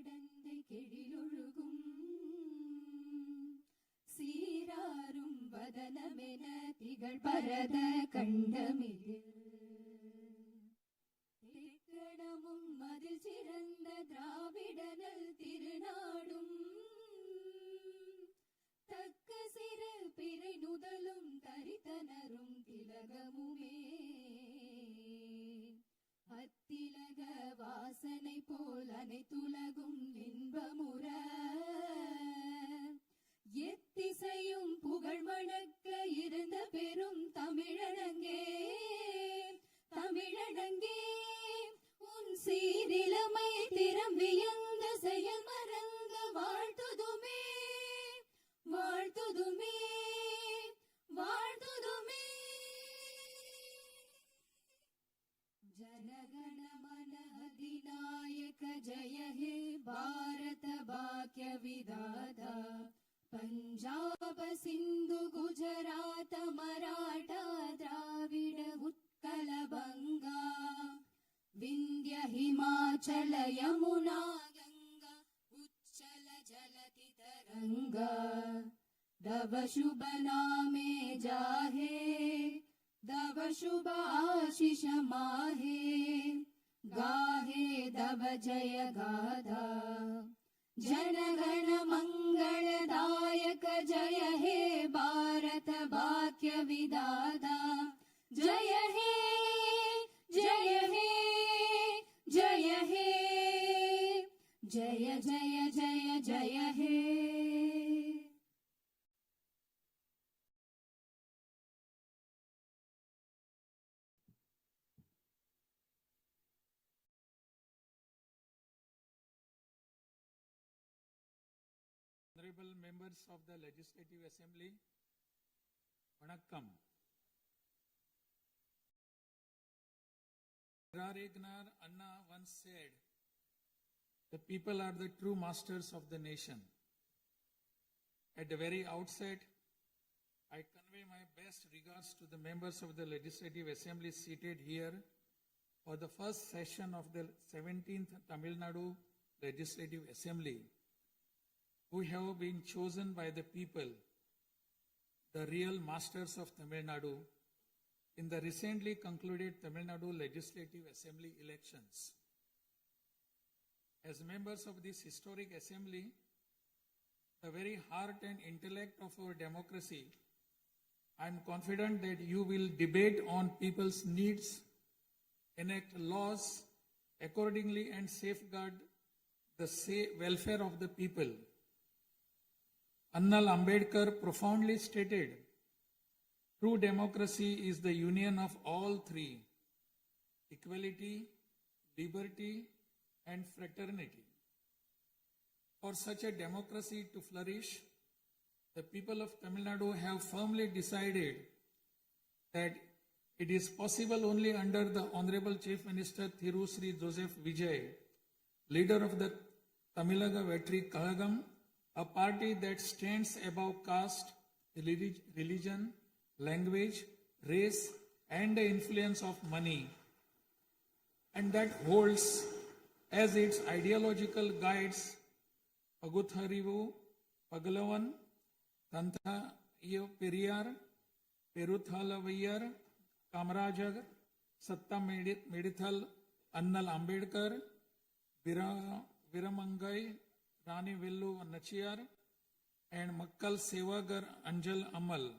கடந்தை கெழிலொழுகும் சீராரும் வதனமென திகழ் பரத கண்டமிதில் திக்கணமும் மதில் சிறந்த திராவிடனல் திருநாடும் தக்க சிறு பிறை நுதலும் தரித்தனரும் திலகமுமே அத்திலக வாசனை போல் அனைத்துலகும் இன்பமுற எத்திசையும் புகழ் மணக்க இருந்த பெரும் தமிழனங்கே தமிழனங்கே உன் சீரிலமை திறம் வியந்த செயல் மறந்த வாழ்த்துதுமே வாழ்த்துதுமே வாழ்த்துதுமே जनगण मन अधिनायक जय हे भारत भाग्य विधाता पंजाब सिंधु गुजरात मराठा द्राविड उत्कल बंगा विंध्य हिमाचल यमुना गंगा उच्चल जलति तरंगा तव शुभ नामे जाहे दव शुभ आशीष माहे गाहे दव जय गाधा जनगण मंगलदायक जय हे भारत भाग्य विधाता जय हे जय हे जय हे जय जय जय जय हे Honorable members of the Legislative Assembly, Vanakkam. Rarignar Anna once said, the people are the true masters of the nation. At the very outset, I convey my best regards to the members of the Legislative Assembly seated here for the first session of the 17th Tamil Nadu Legislative Assembly, who have been chosen by the people, the real masters of Tamil Nadu, in the recently concluded Tamil Nadu Legislative Assembly elections. As members of this historic assembly, the very heart and intellect of our democracy, I am confident that you will debate on people's needs, enact laws accordingly, and safeguard the welfare of the people. Annal Ambedkar profoundly stated, true democracy is the union of all three: equality, liberty, and fraternity. For such a democracy to flourish, the people of Tamil Nadu have firmly decided that it is possible only under the Honorable Chief Minister Thiru Sri Joseph Vijay, leader of the Tamilaga Vetri Kalagam, a party that stands above caste, religion, language, race, and the influence of money, and that holds as its ideological guides Pagutharivu, Pagalavan, Tantha Periyar, Peruthalavayar, Kamarajar, Satta Medithal, Annal Ambedkar, Viramangai, Rani Vellu Nachiyar, and Makkal Sevagar Anjal Amal.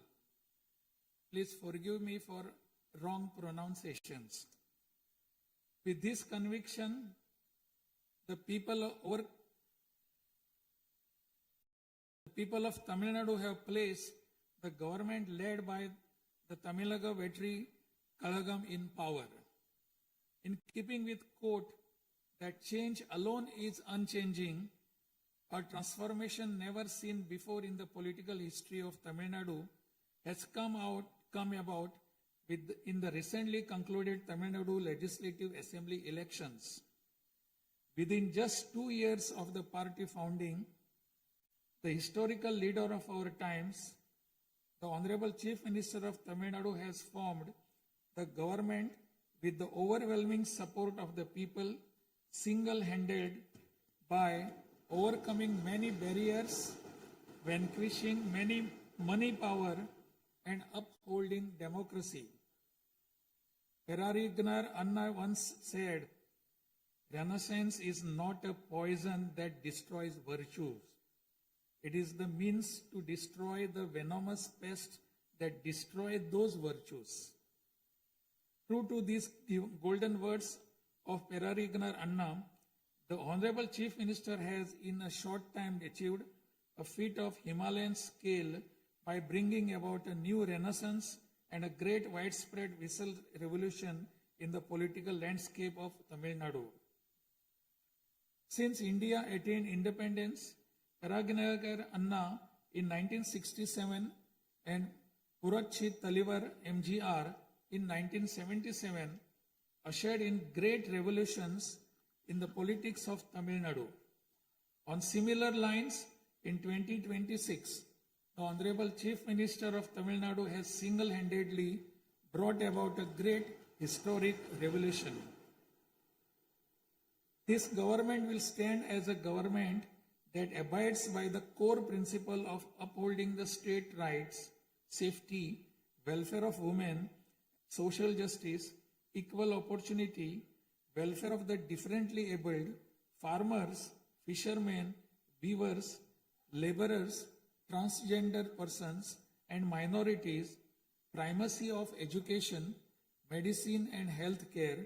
Please forgive me for wrong pronunciations. With this conviction, the people of Tamil Nadu have placed the government led by the Tamilaga Vetri Kalagam in power. In keeping with quote that change alone is unchanging, a transformation never seen before in the political history of Tamil Nadu has come about in the recently concluded Tamil Nadu Legislative Assembly elections. Within just 2 years of the party founding, the historical leader of our times, the Honorable Chief Minister of Tamil Nadu, has formed the government with the overwhelming support of the people, single-handed, by overcoming many barriers, vanquishing many money power, and upholding democracy. Perarignar Anna once said, Renaissance is not a poison that destroys virtues. It is the means to destroy the venomous pest that destroy those virtues. True to these golden words of Perarignar Anna, the Honorable Chief Minister has in a short time achieved a feat of Himalayan scale by bringing about a new renaissance and a great widespread visual revolution in the political landscape of Tamil Nadu. Since India attained independence, Perarignar Anna in 1967 and Puratchi Talivar MGR in 1977 ushered in great revolutions in the politics of Tamil Nadu. On similar lines, in 2026, the Honorable Chief Minister of Tamil Nadu has single-handedly brought about a great historic revolution. This government will stand as a government that abides by the core principle of upholding the state rights, safety, welfare of women, social justice, equal opportunity, welfare of the differently abled, farmers, fishermen, weavers, laborers, transgender persons, and minorities, primacy of education, medicine and health care,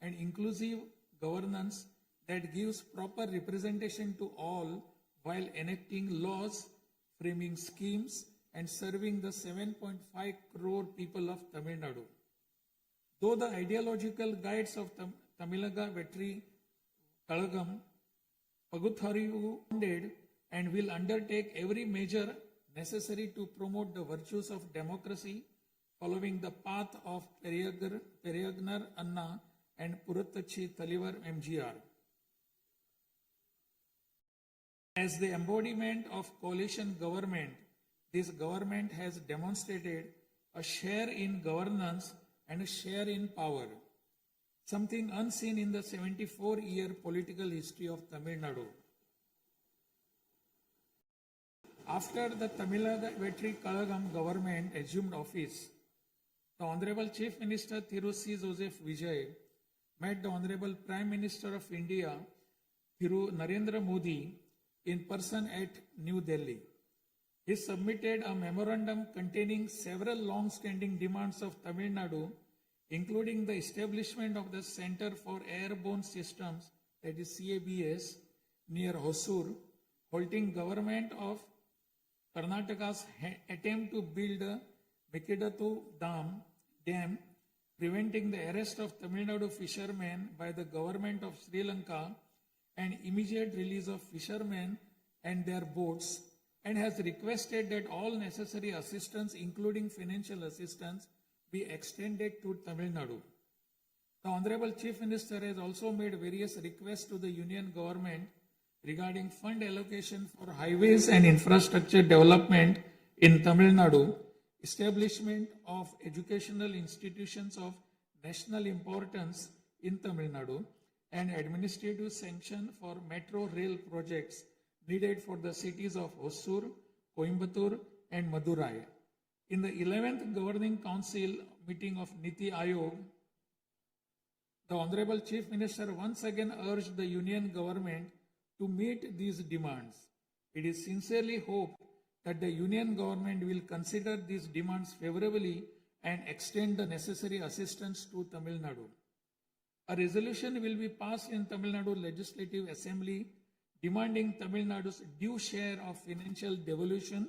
and inclusive governance that gives proper representation to all while enacting laws, framing schemes, and serving the 7.5 crore people of Tamil Nadu. Though the ideological guides of Tamilaga Vetri Kalagam Pagutharivu founded and will undertake every measure necessary to promote the virtues of democracy following the path of Perarignar Anna and Puratchi Talivar MGR. As the embodiment of coalition government, this government has demonstrated a share in governance and a share in power, something unseen in the 74-year political history of Tamil Nadu. After the Tamilaga Vetri Kalagam government assumed office, the Honorable Chief Minister Thiru C. Joseph Vijay met the Honorable Prime Minister of India, Thiru Narendra Modi, in person at New Delhi. He submitted a memorandum containing several long-standing demands of Tamil Nadu, including the establishment of the Center for Airborne Systems, that is CABS, near Hosur, halting government of Karnataka's attempt to build a Mikidatu Dam, preventing the arrest of Tamil Nadu fishermen by the government of Sri Lanka, and immediate release of fishermen and their boats, and has requested that all necessary assistance, including financial assistance, be extended to Tamil Nadu. The Honorable Chief Minister has also made various requests to the Union government regarding fund allocation for highways and infrastructure development in Tamil Nadu, establishment of educational institutions of national importance in Tamil Nadu, and administrative sanction for metro rail projects needed for the cities of Hosur, Coimbatore, and Madurai. In the 11th Governing Council meeting of Niti Aayog, the Honorable Chief Minister once again urged the Union government to meet these demands. It is sincerely hoped that the Union government will consider these demands favorably and extend the necessary assistance to Tamil Nadu. A resolution will be passed in Tamil Nadu Legislative Assembly demanding Tamil Nadu's due share of financial devolution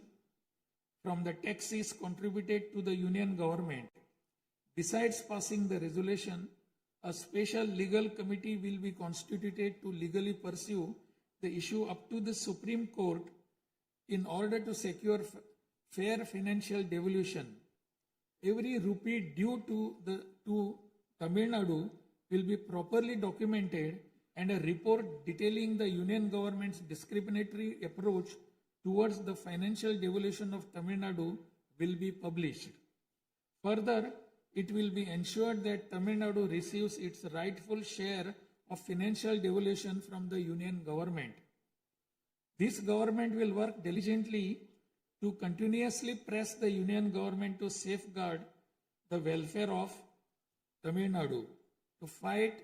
from the taxes contributed to the Union government. Besides passing the resolution, a special legal committee will be constituted to legally pursue the issue up to the Supreme Court in order to secure fair financial devolution. Every rupee due to Tamil Nadu will be properly documented, and a report detailing the Union government's discriminatory approach towards the financial devolution of Tamil Nadu will be published. Further, it will be ensured that Tamil Nadu receives its rightful share of financial devolution from the union government. This government will work diligently to continuously press the union government to safeguard the welfare of Tamil Nadu, to fight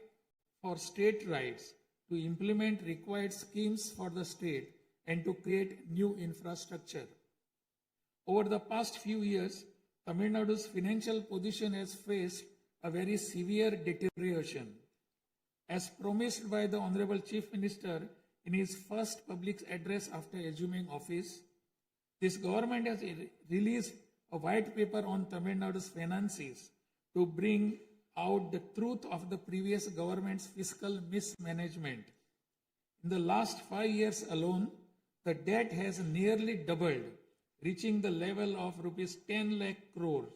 for state rights, to implement required schemes for the state, and to create new infrastructure. Over the past few years, Tamil Nadu's financial position has faced a very severe deterioration. As promised by the Honorable Chief Minister in his first public address after assuming office, this government has released a white paper on Tamil Nadu's finances to bring out the truth of the previous government's fiscal mismanagement. In the last 5 years alone, the debt has nearly doubled, reaching the level of rupees 10 lakh crores.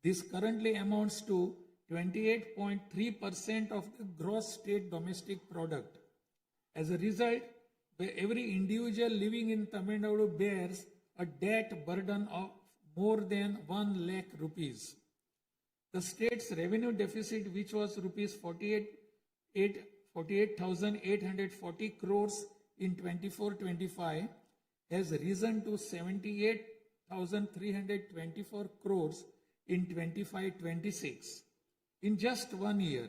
This currently amounts to 28.3% of the gross state domestic product. As a result, every individual living in Tamil Nadu bears a debt burden of more than 1 lakh rupees. The state's revenue deficit, which was rupees 48,840 crores in 24-25, has risen to 78,324 crores in 25-26 in just 1 year,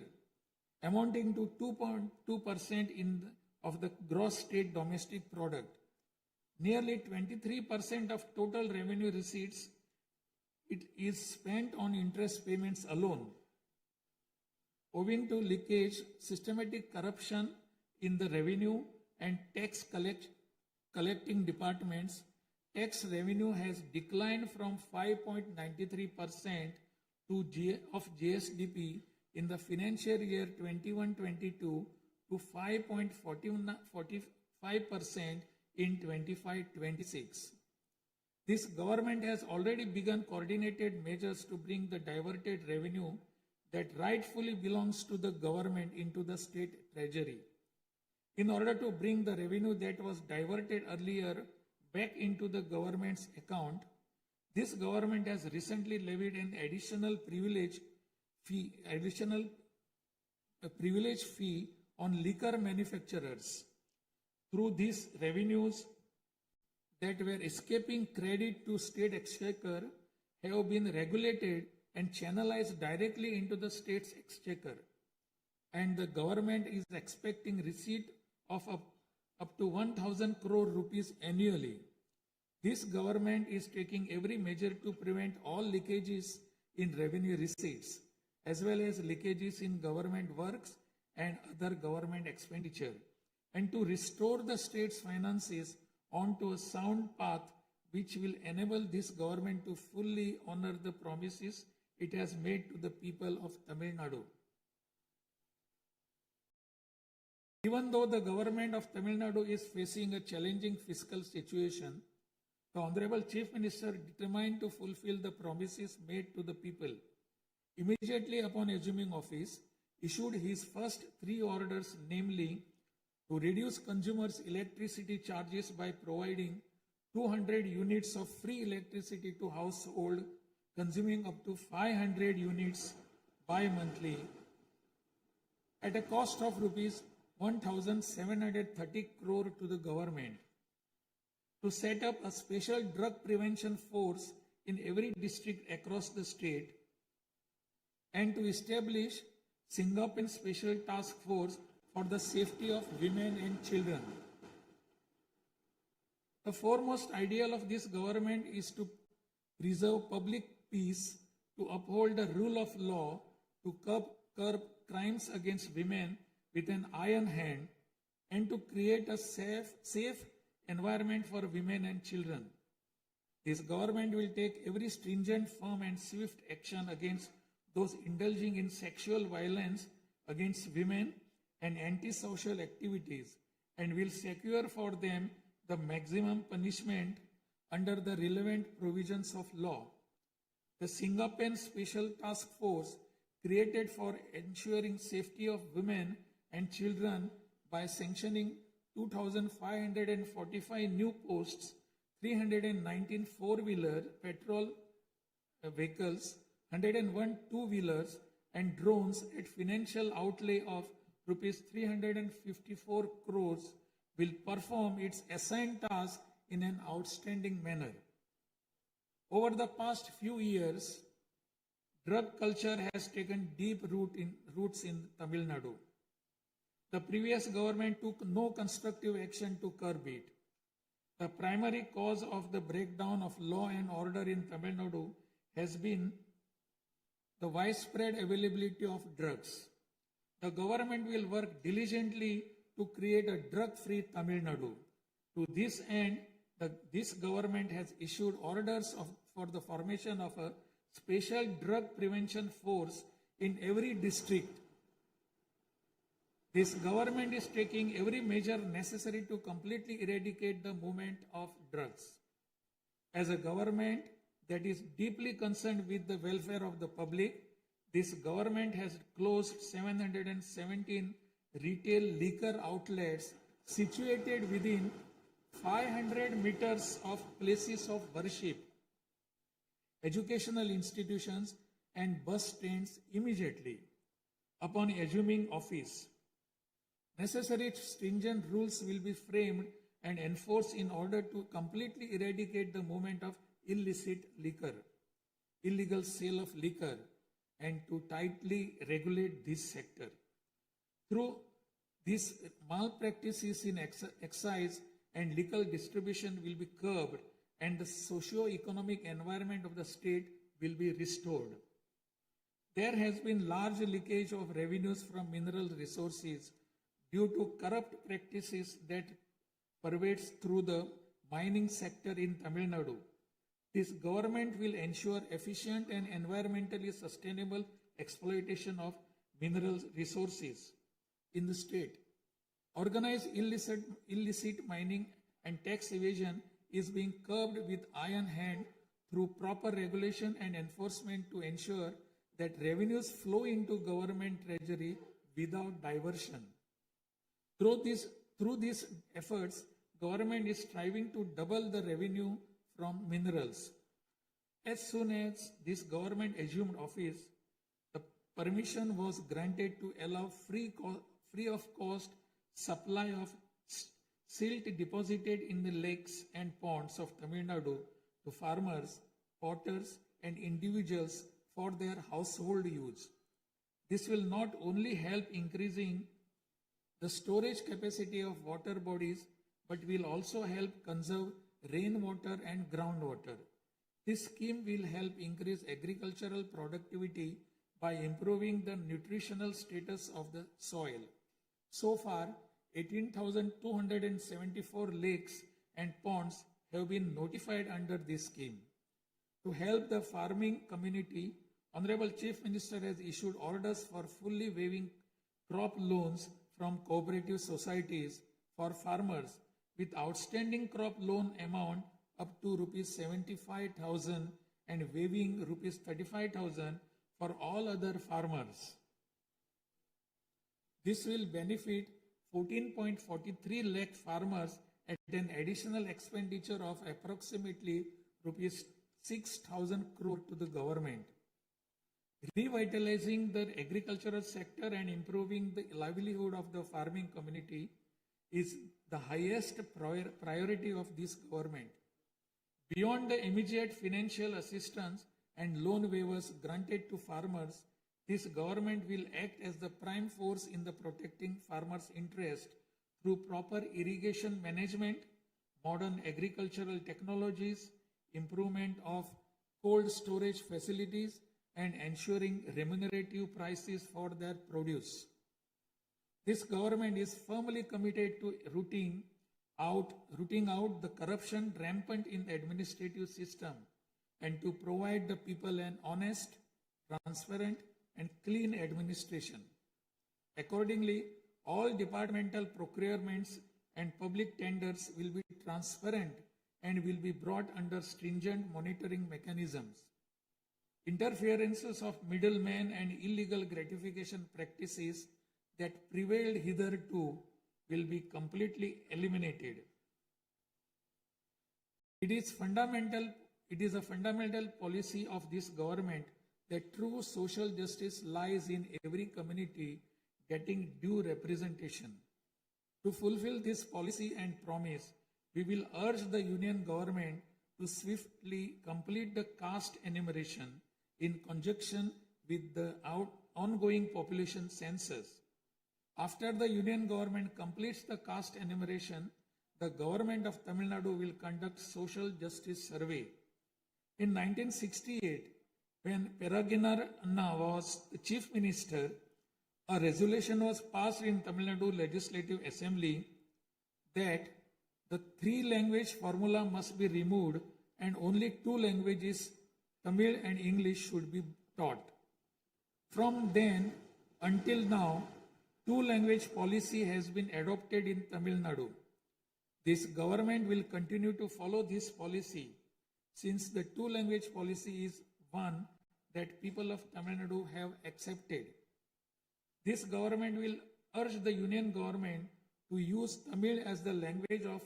amounting to 2.2% of the gross state domestic product. Nearly 23% of total revenue receipts it is spent on interest payments alone. Owing to leakage, systematic corruption in the revenue and tax collecting departments, tax revenue has declined from 5.93% of GSDP in the financial year 21-22 to 5.45% in 25-26. This government has already begun coordinated measures to bring the diverted revenue that rightfully belongs to the government into the state treasury. In order to bring the revenue that was diverted earlier back into the government's account, this government has recently levied an additional privilege fee on liquor manufacturers. Through these revenues that were escaping credit to state exchequer have been regulated and channelized directly into the state's exchequer. And the government is expecting receipt of up to 1,000 crore rupees annually. This government is taking every measure to prevent all leakages in revenue receipts, as well as leakages in government works and other government expenditure, and to restore the state's finances onto a sound path which will enable this government to fully honor the promises it has made to the people of Tamil Nadu. Even though the government of Tamil Nadu is facing a challenging fiscal situation, the Honorable Chief Minister determined to fulfill the promises made to the people. Immediately upon assuming office, issued his first 3 orders, namely, to reduce consumers' electricity charges by providing 200 units of free electricity to household consuming up to 500 units bi-monthly at a cost of rupees 1,730 crore to the government. To set up a special drug prevention force in every district across the state, and to establish Singaporean Special Task Force for the safety of women and children. The foremost ideal of this government is to preserve public peace, to uphold the rule of law, to curb crimes against women with an iron hand, and to create a safe environment for women and children. This government will take every stringent, firm and swift action against those indulging in sexual violence against women and antisocial activities, and will secure for them the maximum punishment under the relevant provisions of law. The Singaporean Special Task Force, created for ensuring safety of women and children by sanctioning 2,545 new posts, 319 four-wheeler petrol vehicles, 101 two-wheelers and drones at financial outlay of rupees 354 crores will perform its assigned task in an outstanding manner. Over the past few years, drug culture has taken deep roots in Tamil Nadu. The previous government took no constructive action to curb it. The primary cause of the breakdown of law and order in Tamil Nadu has been the widespread availability of drugs. The government will work diligently to create a drug-free Tamil Nadu. To this end, this government has issued orders for the formation of a special drug prevention force in every district. This government is taking every measure necessary to completely eradicate the movement of drugs. As a government that is deeply concerned with the welfare of the public, this government has closed 717 retail liquor outlets situated within 500 meters of places of worship, educational institutions, and bus stands immediately upon assuming office. Necessary stringent rules will be framed and enforced in order to completely eradicate the movement of illicit liquor, illegal sale of liquor, and to tightly regulate this sector. Through these malpractices in excise and liquor distribution will be curbed and the socio-economic environment of the state will be restored. There has been large leakage of revenues from mineral resources due to corrupt practices that pervades through the mining sector in Tamil Nadu. This government will ensure efficient and environmentally sustainable exploitation of mineral resources in the state. Organized illicit mining and tax evasion is being curbed with iron hand through proper regulation and enforcement to ensure that revenues flow into government treasury without diversion. Through these efforts, government is striving to double the revenue from minerals. As soon as this government assumed office, the permission was granted to allow free of cost supply of silt deposited in the lakes and ponds of Tamil Nadu to farmers, potters, and individuals for their household use. This will not only help increasing the storage capacity of water bodies, but will also help conserve rainwater and groundwater. This scheme will help increase agricultural productivity by improving the nutritional status of the soil. So far, 18,274 lakes and ponds have been notified under this scheme. To help the farming community, Honorable Chief Minister has issued orders for fully waiving crop loans from cooperative societies for farmers with outstanding crop loan amount up to rupees 75,000 and waiving rupees 35,000 for all other farmers. This will benefit 14.43 lakh farmers at an additional expenditure of approximately rupees 6,000 crore to the government. Revitalizing the agricultural sector and improving the livelihood of the farming community is the highest priority of this government. Beyond the immediate financial assistance and loan waivers granted to farmers, this government will act as the prime force in the protecting farmers' interest through proper irrigation management, modern agricultural technologies, improvement of cold storage facilities, and ensuring remunerative prices for their produce. This government is firmly committed to rooting out the corruption rampant in the administrative system and to provide the people an honest, transparent, and clean administration. Accordingly, all departmental procurements and public tenders will be transparent and will be brought under stringent monitoring mechanisms. Interferences of middlemen and illegal gratification practices that prevailed hitherto will be completely eliminated. It is a fundamental policy of this government that true social justice lies in every community, getting due representation. To fulfill this policy and promise, we will urge the Union government to swiftly complete the caste enumeration in conjunction with the ongoing population census. After the Union government completes the caste enumeration, the government of Tamil Nadu will conduct social justice survey. In 1968, when Peregrinath Anna was the chief minister, a resolution was passed in Tamil Nadu Legislative Assembly that the three-language formula must be removed and only two languages, Tamil and English, should be taught. From then until now, two-language policy has been adopted in Tamil Nadu. This government will continue to follow this policy since the two-language policy is one that people of Tamil Nadu have accepted. This government will urge the Union government to use Tamil as the language of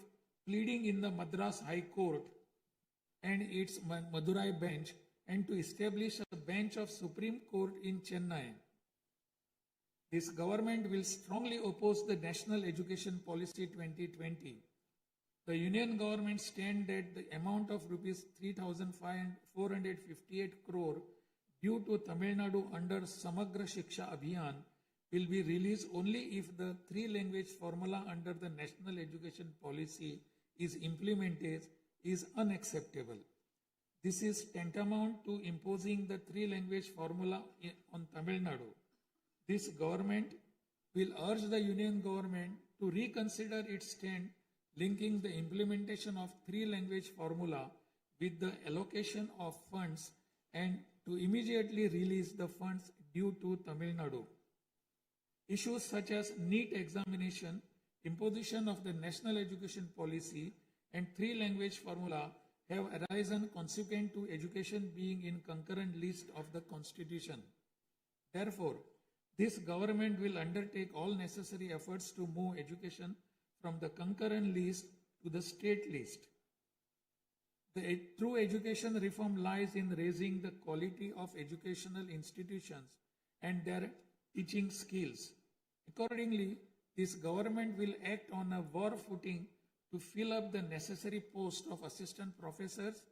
pleading in the Madras High Court and its Madurai bench, and to establish a bench of Supreme Court in Chennai. This government will strongly oppose the National Education Policy 2020. The Union government stand that the amount of rupees 3,458 crore due to Tamil Nadu under Samagra Shiksha Abhiyan will be released only if the three-language formula under the National Education Policy is implemented is unacceptable. This is tantamount to imposing the three-language formula on Tamil Nadu. This government will urge the Union government to reconsider its stand linking the implementation of three-language formula with the allocation of funds and to immediately release the funds due to Tamil Nadu. Issues such as NEET examination, imposition of the National Education Policy, and three-language formula have arisen consequent to education being in concurrent list of the Constitution. Therefore, this government will undertake all necessary efforts to move education from the concurrent list to the state list. The true education reform lies in raising the quality of educational institutions and their teaching skills. Accordingly, this government will act on a war footing to fill up the necessary posts of assistant professors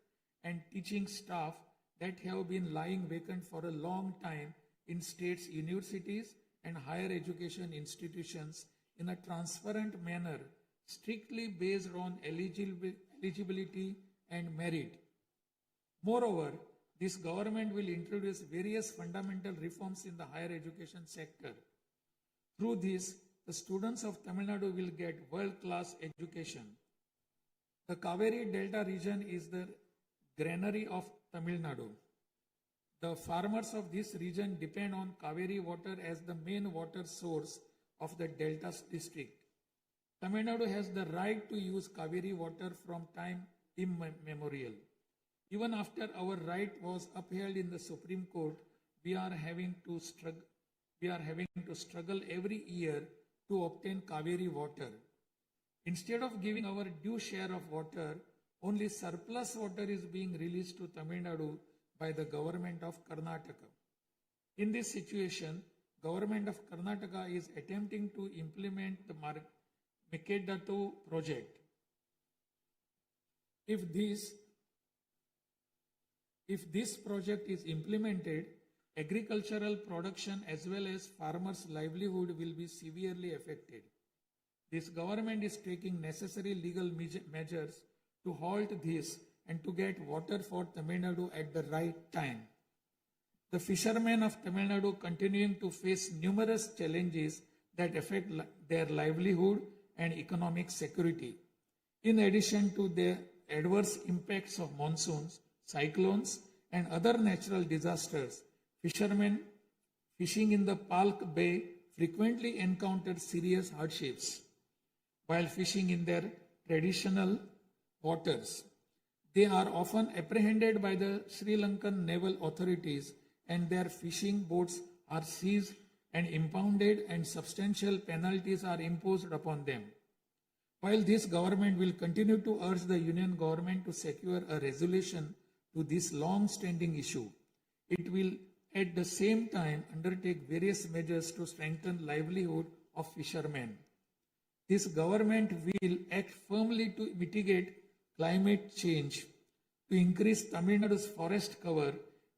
and teaching staff that have been lying vacant for a long time in states' universities and higher education institutions in a transparent manner, strictly based on eligibility and merit. Moreover, this government will introduce various fundamental reforms in the higher education sector. Through this, the students of Tamil Nadu will get world-class education. The Kaveri Delta region is the granary of Tamil Nadu. The farmers of this region depend on Kaveri water as the main water source of the Delta district. Tamil Nadu has the right to use Kaveri water from time immemorial. Even after our right was upheld in the Supreme Court, we are having to struggle every year to obtain Kaveri water. Instead of giving our due share of water, only surplus water is being released to Tamil Nadu by the government of Karnataka. In this situation, government of Karnataka is attempting to implement the Mekedatu project. If this project is implemented, agricultural production as well as farmers' livelihood will be severely affected. This government is taking necessary legal measures to halt this and to get water for Tamil Nadu at the right time. The fishermen of Tamil Nadu continuing to face numerous challenges that affect their livelihood and economic security. In addition to the adverse impacts of monsoons, cyclones, and other natural disasters, fishermen fishing in the Palk Bay frequently encounter serious hardships while fishing in their traditional waters. They are often apprehended by the Sri Lankan naval authorities and their fishing boats are seized and impounded and substantial penalties are imposed upon them. While this government will continue to urge the Union government to secure a resolution to this long-standing issue, it will at the same time undertake various measures to strengthen livelihood of fishermen. This government will act firmly to mitigate climate change, to increase Tamil Nadu's forest cover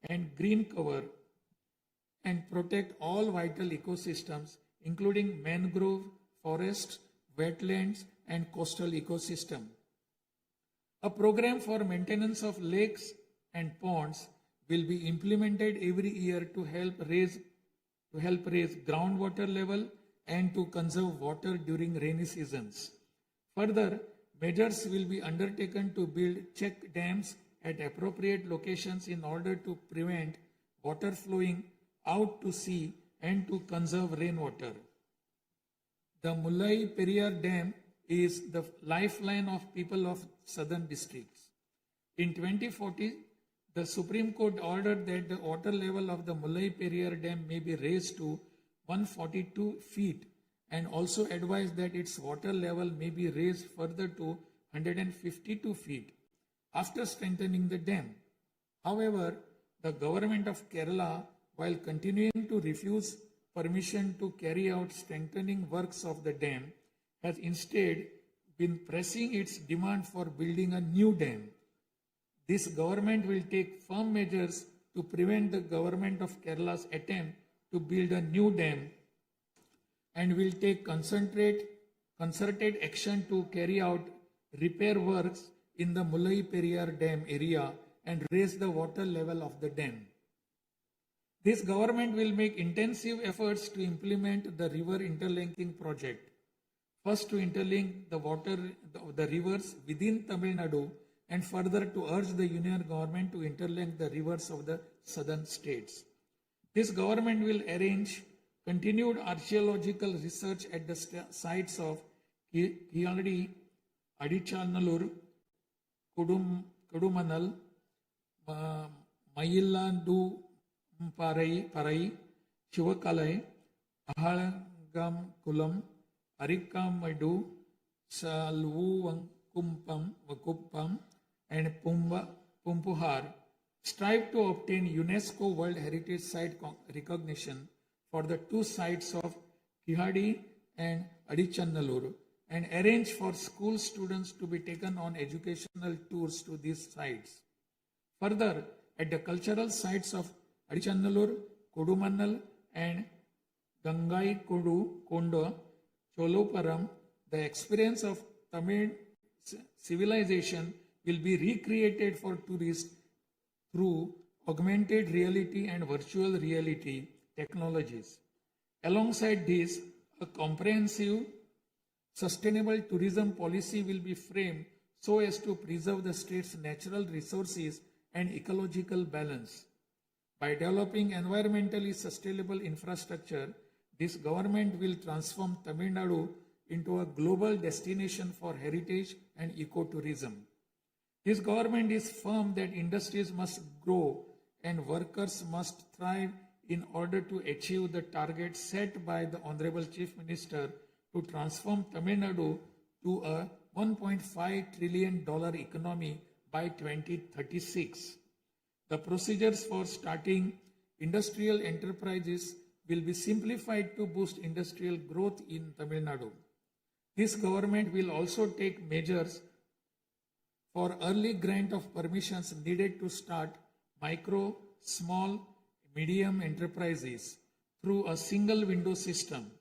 and green cover, and protect all vital ecosystems, including mangrove, forests, wetlands, and coastal ecosystem. A program for maintenance of lakes and ponds will be implemented every year to help raise groundwater level and to conserve water during rainy seasons. Further, measures will be undertaken to build check dams at appropriate locations in order to prevent water flowing out to sea and to conserve rainwater. The Mullai Periyar Dam is the lifeline of people of southern districts. In 2040, the Supreme Court ordered that the water level of the Mullai Periyar Dam may be raised to 142 feet and also advised that its water level may be raised further to 152 feet after strengthening the dam. However, the government of Kerala, while continuing to refuse permission to carry out strengthening works of the dam, has instead been pressing its demand for building a new dam. This government will take firm measures to prevent the government of Kerala's attempt to build a new dam and will take concerted action to carry out repair works in the Mullai Periyar Dam area and raise the water level of the dam. This government will make intensive efforts to implement the river interlinking project. First, to interlink the rivers within Tamil Nadu, and further to urge the union government to interlink the rivers of the southern states. This government will arrange continued archaeological research at the sites of Kiyadi, Adichanallur, Kudumanal, Mayillandu Parai, Chivakalai, Ahalagam Kulam, Arikamadu, Salvuvankumpam, Vakuppam, and Pumpuhar strive to obtain UNESCO World Heritage Site recognition for the two sites of Kihadi and Adichanallur and arrange for school students to be taken on educational tours to these sites. Further, at the cultural sites of Adichanallur, Kodumannal, and Gangai Kondo, Choluparam, the experience of Tamil civilization will be recreated for tourists through augmented reality and virtual reality technologies. Alongside this, a comprehensive, sustainable tourism policy will be framed so as to preserve the state's natural resources and ecological balance. By developing environmentally sustainable infrastructure, this government will transform Tamil Nadu into a global destination for heritage and ecotourism. This government is firm that industries must grow and workers must thrive in order to achieve the target set by the Honorable Chief Minister to transform Tamil Nadu to a $1.5 trillion economy by 2036. The procedures for starting industrial enterprises will be simplified to boost industrial growth in Tamil Nadu. This government will also take measures for early grant of permissions needed to start micro, small, medium enterprises through a single window system.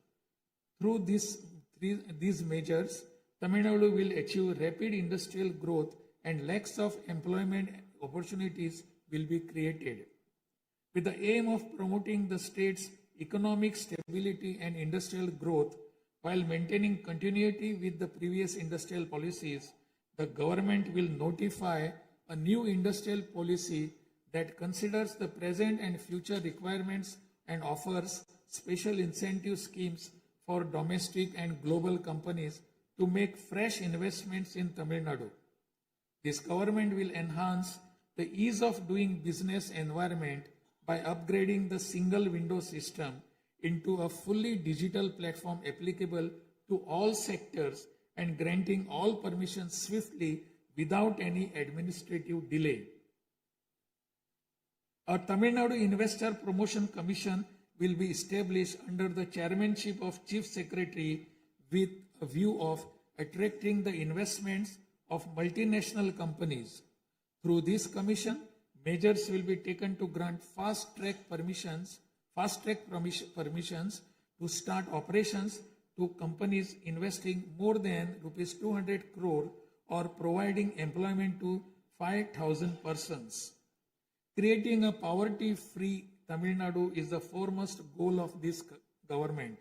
Through these measures, Tamil Nadu will achieve rapid industrial growth and lakhs of employment opportunities will be created. With the aim of promoting the state's economic stability and industrial growth while maintaining continuity with the previous industrial policies, the government will notify a new industrial policy that considers the present and future requirements and offers special incentive schemes for domestic and global companies to make fresh investments in Tamil Nadu. This government will enhance the ease of doing business environment by upgrading the single window system into a fully digital platform applicable to all sectors and granting all permissions swiftly without any administrative delay. A Tamil Nadu Investor Promotion Commission will be established under the chairmanship of Chief Secretary with a view of attracting the investments of multinational companies. Through this commission, measures will be taken to grant fast-track permissions to start operations to companies investing more than rupees 200 crore or providing employment to 5,000 persons. Creating a poverty-free Tamil Nadu is the foremost goal of this government.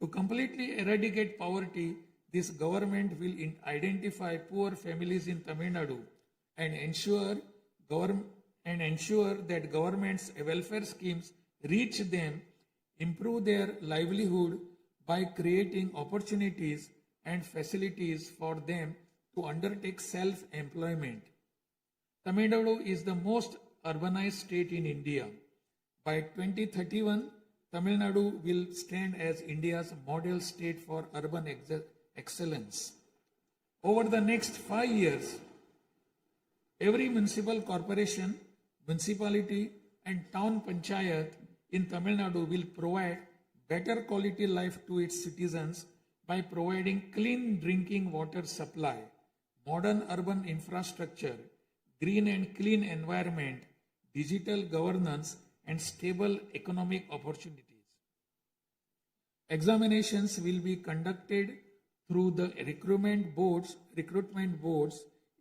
To completely eradicate poverty, this government will identify poor families in Tamil Nadu and ensure that government's welfare schemes reach them, improve their livelihood by creating opportunities and facilities for them to undertake self-employment. Tamil Nadu is the most urbanized state in India. By 2031, Tamil Nadu will stand as India's model state for urban excellence. Over the next 5 years, every municipal corporation, municipality, and town panchayat in Tamil Nadu will provide better quality life to its citizens by providing clean drinking water supply, modern urban infrastructure, green and clean environment, digital governance, and stable economic opportunities. Examinations will be conducted through the recruitment boards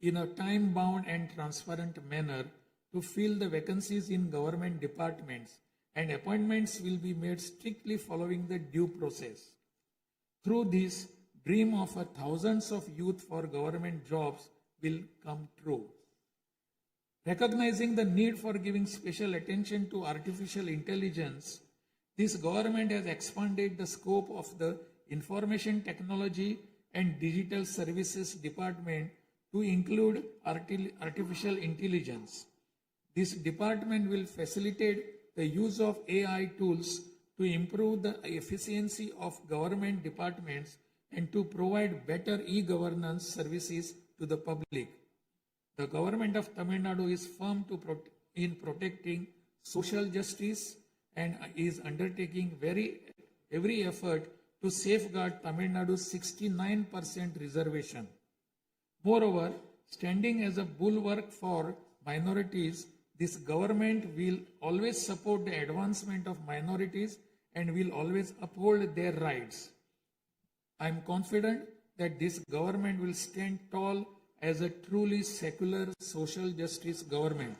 in a time-bound and transparent manner to fill the vacancies in government departments, and appointments will be made strictly following the due process. Through this, dream of thousands of youth for government jobs will come true. Recognizing the need for giving special attention to artificial intelligence, this government has expanded the scope of the Information Technology and Digital Services Department to include artificial intelligence. This department will facilitate the use of AI tools to improve the efficiency of government departments and to provide better e-governance services to the public. The government of Tamil Nadu is firm in protecting social justice and is undertaking every effort to safeguard Tamil Nadu's 69% reservation. Moreover, standing as a bulwark for minorities, this government will always support the advancement of minorities and will always uphold their rights. I am confident that this government will stand tall as a truly secular social justice government.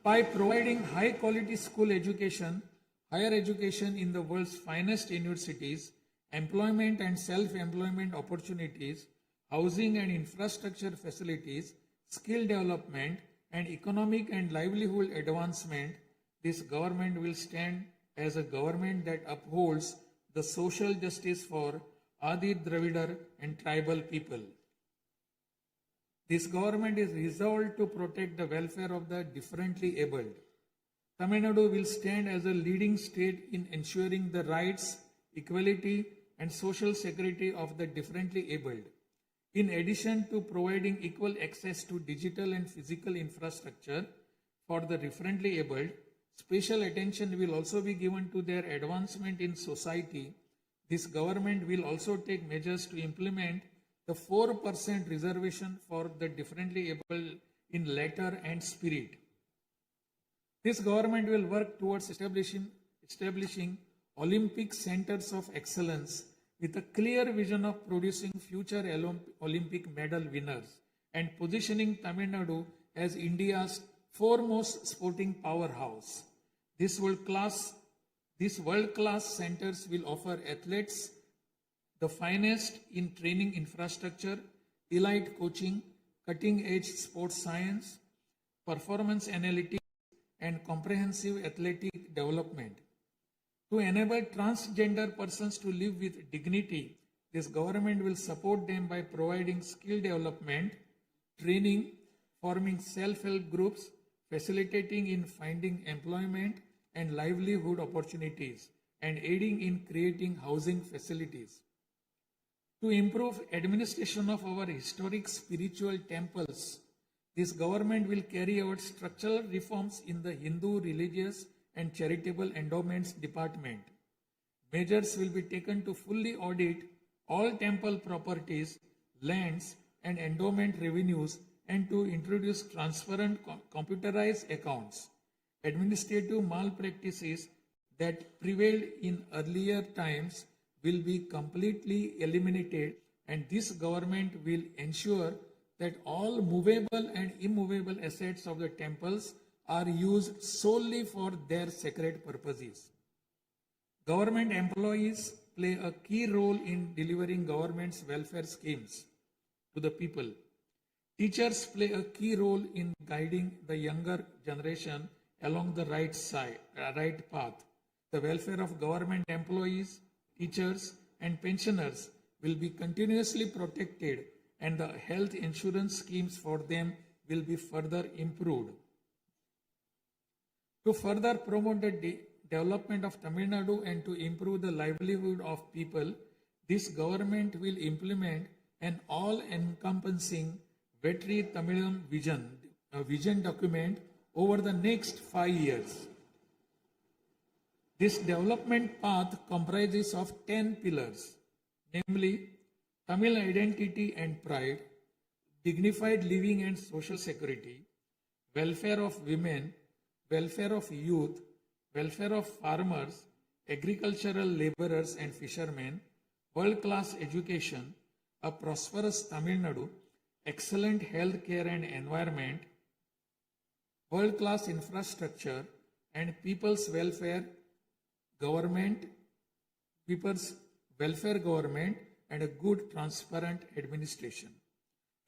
By providing high quality school education, higher education in the world's finest universities, employment and self-employment opportunities, housing and infrastructure facilities, skill development, and economic and livelihood advancement, this government will stand as a government that upholds the social justice for Adi Dravidar and tribal people. This government is resolved to protect the welfare of the differently abled. Tamil Nadu will stand as a leading state in ensuring the rights, equality, and social security of the differently abled. In addition to providing equal access to digital and physical infrastructure for the differently abled, special attention will also be given to their advancement in society. This government will also take measures to implement the 4% reservation for the differently able in letter and spirit. This government will work towards establishing Olympic centers of excellence with a clear vision of producing future Olympic medal winners and positioning Tamil Nadu as India's foremost sporting powerhouse. These world-class centers will offer athletes the finest in training infrastructure, elite coaching, cutting-edge sports science, performance analytics, and comprehensive athletic development. To enable transgender persons to live with dignity, this government will support them by providing skill development, training, forming self-help groups, facilitating in finding employment and livelihood opportunities, and aiding in creating housing facilities. To improve administration of our historic spiritual temples, this government will carry out structural reforms in the Hindu religious and charitable endowments department. Measures will be taken to fully audit all temple properties, lands, and endowment revenues and to introduce transparent computerized accounts. Administrative malpractices that prevailed in earlier times will be completely eliminated, and this government will ensure that all movable and immovable assets of the temples are used solely for their sacred purposes. Government employees play a key role in delivering government's welfare schemes to the people. Teachers play a key role in guiding the younger generation along the right path. The welfare of government employees, teachers, and pensioners will be continuously protected, and the health insurance schemes for them will be further improved. To further promote the development of Tamil Nadu and to improve the livelihood of people, this government will implement an all-encompassing Vetri Tamilam vision document over the next 5 years. This development path comprises of 10 pillars, namely Tamil identity and pride, dignified living and social security, welfare of women, welfare of youth, welfare of farmers, agricultural laborers and fishermen, world-class education, a prosperous Tamil Nadu, excellent health care and environment, world-class infrastructure, and people's welfare government, and a good, transparent administration.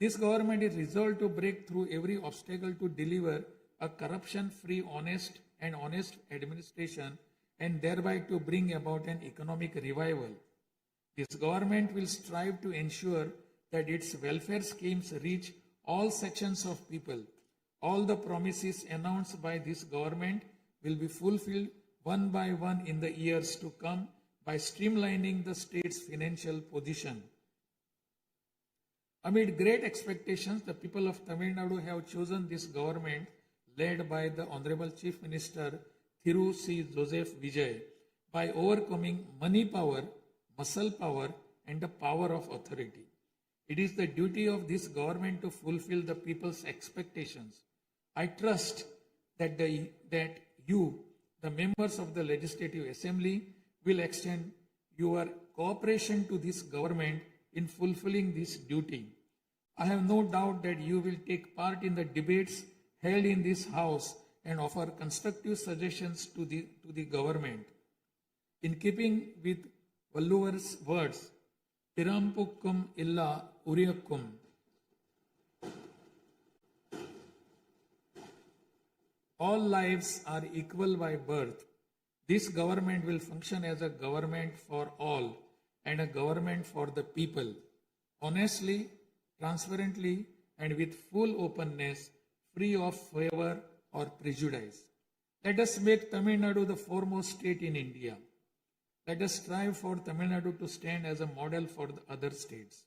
This government is resolved to break through every obstacle to deliver a corruption-free, honest administration and thereby to bring about an economic revival. This government will strive to ensure that its welfare schemes reach all sections of people. All the promises announced by this government will be fulfilled one by one in the years to come by streamlining the state's financial position. Amid great expectations, the people of Tamil Nadu have chosen this government led by the Honorable Chief Minister Thiru C. Joseph Vijay by overcoming money power, muscle power, and the power of authority. It is the duty of this government to fulfill the people's expectations. I trust that you, the members of the Legislative Assembly, will extend your cooperation to this government in fulfilling this duty. I have no doubt that you will take part in the debates held in this House and offer constructive suggestions to the government. In keeping with Valluvar's words, Pirampukkum illa Uriyakkum, all lives are equal by birth. This government will function as a government for all and a government for the people, honestly, transparently, and with full openness, free of favor or prejudice. Let us make Tamil Nadu the foremost state in India. Let us strive for Tamil Nadu to stand as a model for the other states.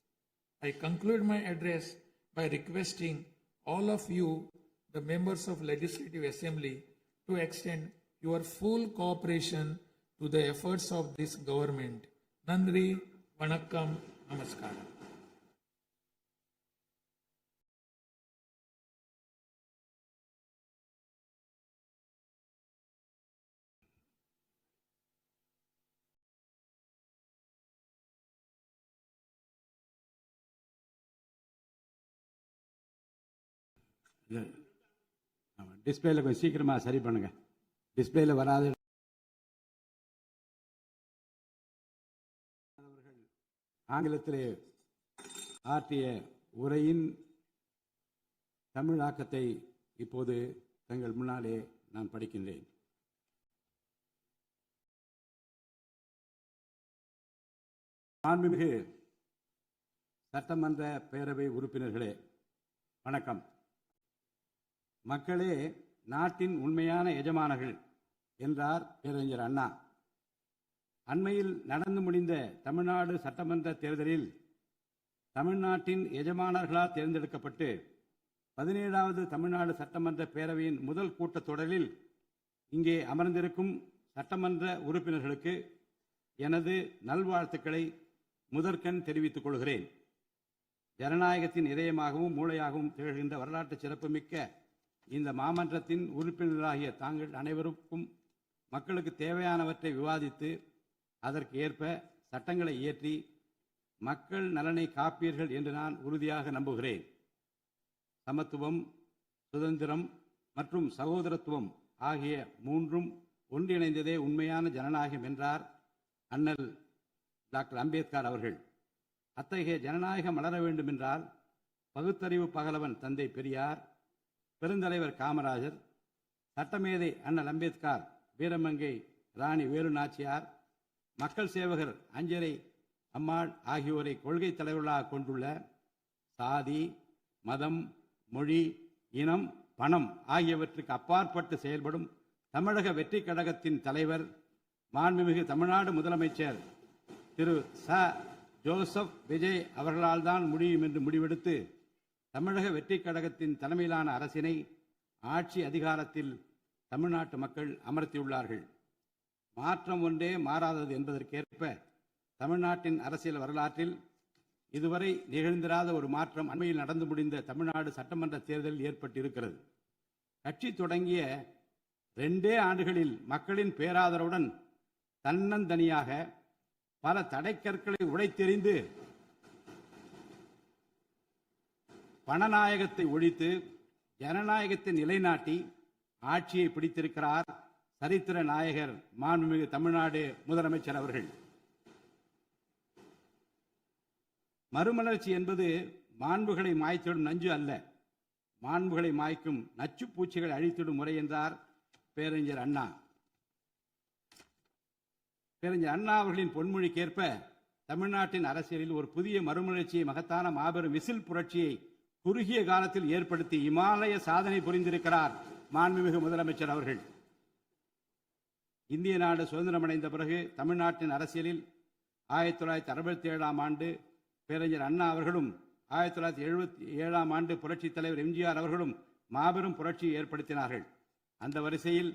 I conclude my address by requesting all of you, the members of Legislative Assembly, to extend your full cooperation to the efforts of this government. Nandri, Vanakkam, Namaskaram. டிஸ்பிளேல கொஞ்சம் சீக்கிரமா சரி பண்ணுங்க. டிஸ்பிளேல வராது. ஆங்கிலத்திலே ஆற்றிய உரையின் தமிழாக்கத்தை இப்போது தங்கள் முன்னாலே நான் படிக்கின்றேன். மாண்புமிகு சட்டமன்ற பேரவை உறுப்பினர்களே, வணக்கம். மக்களே நாட்டின் உண்மையான எஜமானர்கள் என்றார் பேரறிஞர் அண்ணா. அண்மையில் நடந்து முடிந்த தமிழ்நாடு சட்டமன்ற தேர்தலில் தமிழ்நாட்டின் எஜமானர்களால் தேர்ந்தெடுக்கப்பட்டு 17வது தமிழ்நாடு சட்டமன்ற பேரவையின் முதல் கூட்டத்தொடரில் இங்கே அமர்ந்திருக்கும் சட்டமன்ற உறுப்பினர்களுக்கு எனது நல்வாழ்த்துக்களை முதற்கண் தெரிவித்துக் கொள்கிறேன். ஜனநாயகத்தின் இதயமாகவும் மூளையாகவும் திகழ்கின்ற வரலாற்று சிறப்புமிக்க இந்த மாமன்றத்தின் உறுப்பினர்களாகிய தாங்கள் அனைவருக்கும் மக்களுக்கு தேவையானவற்றை விவாதித்து அதற்கு ஏற்ப சட்டங்களை இயற்றி மக்கள் நலனை காப்பீர்கள் என்று நான் உறுதியாக நம்புகிறேன். சமத்துவம், சுதந்திரம் மற்றும் சகோதரத்துவம் ஆகிய மூன்றும் ஒன்றிணைந்ததே உண்மையான ஜனநாயகம் என்றார் அண்ணல் டாக்டர் அம்பேத்கர் அவர்கள். அத்தகைய ஜனநாயகம் வளர வேண்டுமென்றால் பகுத்தறிவு பகலவன் தந்தை பெரியார், பெருந்தலைவர் காமராஜர், சட்டமேதை அண்ணல் அம்பேத்கர், வீரமங்கை ராணி வேலு நாச்சியார், மக்கள் சேவகர் அஞ்சரை அம்மாள் ஆகியோரை கொள்கை தலைவர்களாக கொண்டுள்ள சாதி, மதம், மொழி, இனம், பணம் ஆகியவற்றுக்கு அப்பாற்பட்டு செயல்படும் தமிழக வெற்றி கழகத்தின் தலைவர் மாண்புமிகு தமிழ்நாடு முதலமைச்சர் திரு ச. ஜோசப் விஜய் அவர்களால் தான் முடியும் என்று முடிவெடுத்து தமிழக வெற்றி கழகத்தின் தலைமையிலான அரசினை ஆட்சி அதிகாரத்தில் தமிழ்நாட்டு மக்கள் அமர்த்தியுள்ளார்கள். மாற்றம் ஒன்றே மாறாதது என்பதற்கேற்ப தமிழ்நாட்டின் அரசியல் வரலாற்றில் இதுவரை நிகழ்ந்திராத ஒரு மாற்றம் அண்மையில் நடந்து முடிந்த தமிழ்நாடு சட்டமன்ற தேர்தலில் ஏற்பட்டிருக்கிறது. கட்சி தொடங்கிய 2 ஆண்டுகளில் மக்களின் பேராதரவுடன் தன்னந்தனியாக பல தடைக்கற்களை உடைத்தெறிந்து பணநாயகத்தை ஒழித்து ஜனநாயகத்தை நிலைநாட்டி ஆட்சியை பிடித்திருக்கிறார் சரித்திர நாயகர் மாண்புமிகு தமிழ்நாடு முதலமைச்சர் அவர்கள். மறுமலர்ச்சி என்பது மாண்புகளை மாய்த்திடும் நஞ்சு அல்ல, மாண்புகளை மாய்க்கும் நச்சு பூச்சிகளை அழித்திடும் முறை என்றார் பேரறிஞர் அண்ணா. பேரறிஞர் அண்ணா அவர்களின் பொன்மொழிக்கேற்ப தமிழ்நாட்டின் அரசியலில் ஒரு புதிய மறுமலர்ச்சியை, மகத்தான மாபெரும் விசில் புரட்சியை குறுகிய காலத்தில் ஏற்படுத்தி இமாலய சாதனை புரிந்திருக்கிறார் மாண்புமிகு முதலமைச்சர் அவர்கள். இந்திய நாடு சுதந்திரமடைந்த பிறகு தமிழ்நாட்டின் அரசியலில் 1967ஆம் ஆண்டு பேரறிஞர் அண்ணா அவர்களும் 1977ஆம் ஆண்டு புரட்சித் தலைவர் எம்ஜிஆர் அவர்களும் மாபெரும் புரட்சியை ஏற்படுத்தினார்கள். அந்த வரிசையில்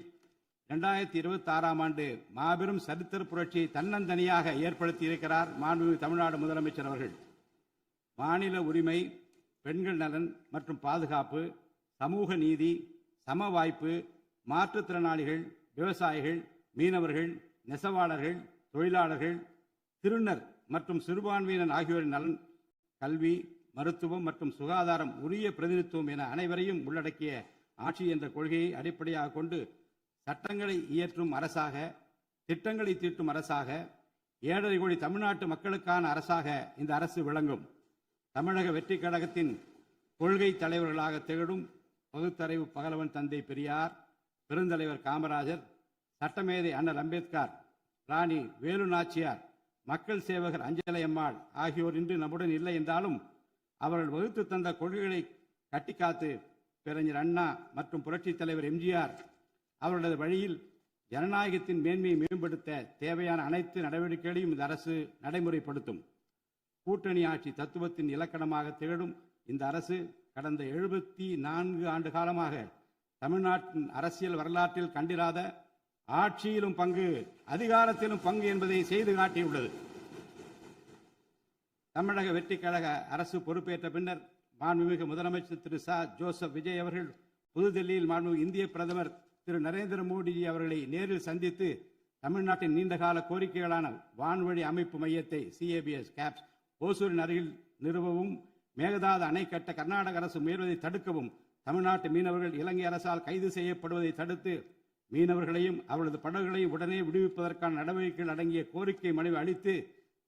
2026ஆம் ஆண்டு மாபெரும் சரித்திர புரட்சியை தன்னந்தனியாக ஏற்படுத்தி இருக்கிறார் மாண்புமிகு தமிழ்நாடு முதலமைச்சர் அவர்கள். மாநில உரிமை, பெண்கள் நலன் மற்றும் பாதுகாப்பு, சமூக நீதி, சம வாய்ப்பு, மாற்றுத்திறனாளிகள், விவசாயிகள், மீனவர்கள், நெசவாளர்கள், தொழிலாளர்கள், திருநர் மற்றும் சிறுபான்மையினர் ஆகியோரின் நலன், கல்வி, மருத்துவம் மற்றும் சுகாதாரம், உரிய பிரதிநிதித்துவம் என அனைவரையும் உள்ளடக்கிய ஆட்சி என்ற கொள்கையை அடிப்படையாக கொண்டு சட்டங்களை இயற்றும் அரசாக, திட்டங்களை தீட்டும் அரசாக, 7.5 கோடி தமிழ்நாட்டு மக்களுக்கான அரசாக இந்த அரசு விளங்கும். தமிழக வெற்றி கழகத்தின் கொள்கை தலைவர்களாக திகழும் பகுத்தறிவு பகலவன் தந்தை பெரியார், பெருந்தலைவர் காமராஜர், சட்டமேதை அண்ணல் அம்பேத்கர், ராணி வேலு நாச்சியார், மக்கள் சேவகர் அஞ்சலை அம்மாள் ஆகியோர் இன்று நம்முடன் இல்லை என்றாலும் அவர்கள் வகுத்து தந்த கொள்கைகளை கட்டிக்காத்து பேரறிஞர் அண்ணா மற்றும் புரட்சித் தலைவர் எம்ஜிஆர் அவர்களது வழியில் ஜனநாயகத்தின் மேன்மையை மேம்படுத்த தேவையான அனைத்து நடவடிக்கைகளையும் இந்த அரசு நடைமுறைப்படுத்தும். கூட்டணி ஆட்சி தத்துவத்தின் இலக்கணமாக திகழும் இந்த அரசு கடந்த 74 ஆண்டு காலமாக தமிழ்நாட்டின் அரசியல் வரலாற்றில் கண்டிராத ஆட்சியிலும் பங்கு, அதிகாரத்திலும் பங்கு என்பதை செய்து காட்டியுள்ளது. தமிழக வெற்றி கழக அரசு பொறுப்பேற்ற பின்னர் மாண்புமிகு முதலமைச்சர் திரு ச. ஜோசப் விஜய் அவர்கள் புதுதில்லியில் மாண்புமிகு இந்திய பிரதமர் திரு நரேந்திர மோடி அவர்களை நேரில் சந்தித்து தமிழ்நாட்டின் நீண்டகால கோரிக்கைகளான வான்வழி அமைப்பு மையத்தை CABS கேப்ஸ் ஓசூரின் அருகில் நிறுவவும், மேகதாது அணை கட்ட கர்நாடக அரசு முயல்வதை தடுக்கவும், தமிழ்நாட்டு மீனவர்கள் இலங்கை அரசால் கைது செய்யப்படுவதை தடுத்து மீனவர்களையும் அவர்களது படகுகளையும் உடனே விடுவிப்பதற்கான நடவடிக்கைகள் அடங்கிய கோரிக்கை மனுவை அளித்து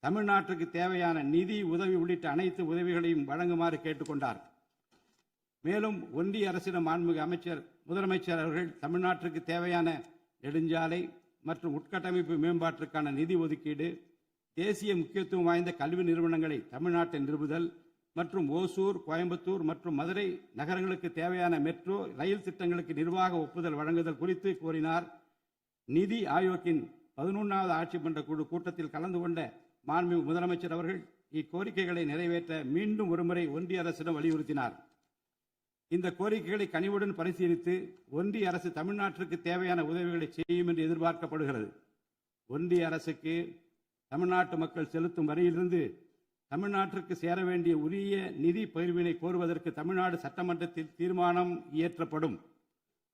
தமிழ்நாட்டுக்கு தேவையான நிதி உதவி உள்ளிட்ட அனைத்து உதவிகளையும் வழங்குமாறு கேட்டுக்கொண்டார். மேலும் ஒன்றிய அரசிடம் மாண்புமிகு முதலமைச்சர் அவர்கள் தமிழ்நாட்டிற்கு தேவையான நெடுஞ்சாலை மற்றும் உட்கட்டமைப்பு மேம்பாட்டிற்கான நிதி ஒதுக்கீடு, தேசிய முக்கியத்துவம் வாய்ந்த கல்வி நிறுவனங்களை தமிழ்நாட்டில் நிறுவுதல் மற்றும் ஓசூர், கோயம்புத்தூர் மற்றும் மதுரை நகரங்களுக்கு தேவையான மெட்ரோ ரயில் திட்டங்களுக்கு நிர்வாக ஒப்புதல் வழங்குதல் குறித்து கோரினார். நிதி ஆயோக்கின் 11வது ஆட்சி மன்ற குழு கூட்டத்தில் கலந்து கொண்ட மாண்புமிகு முதலமைச்சர் அவர்கள் இக்கோரிக்கைகளை நிறைவேற்ற மீண்டும் ஒருமுறை ஒன்றிய அரசிடம் வலியுறுத்தினார். இந்த கோரிக்கைகளை கனிவுடன் பரிசீலித்து ஒன்றிய அரசு தமிழ்நாட்டிற்கு தேவையான உதவிகளை செய்யும் என்று எதிர்பார்க்கப்படுகிறது. ஒன்றிய அரசுக்கு தமிழ்நாட்டு மக்கள் செலுத்தும் வரியிலிருந்து தமிழ்நாட்டிற்கு சேர வேண்டிய உரிய நிதி பகிர்வினை கோருவதற்கு தமிழ்நாடு சட்டமன்றத்தில் தீர்மானம் இயற்றப்படும்.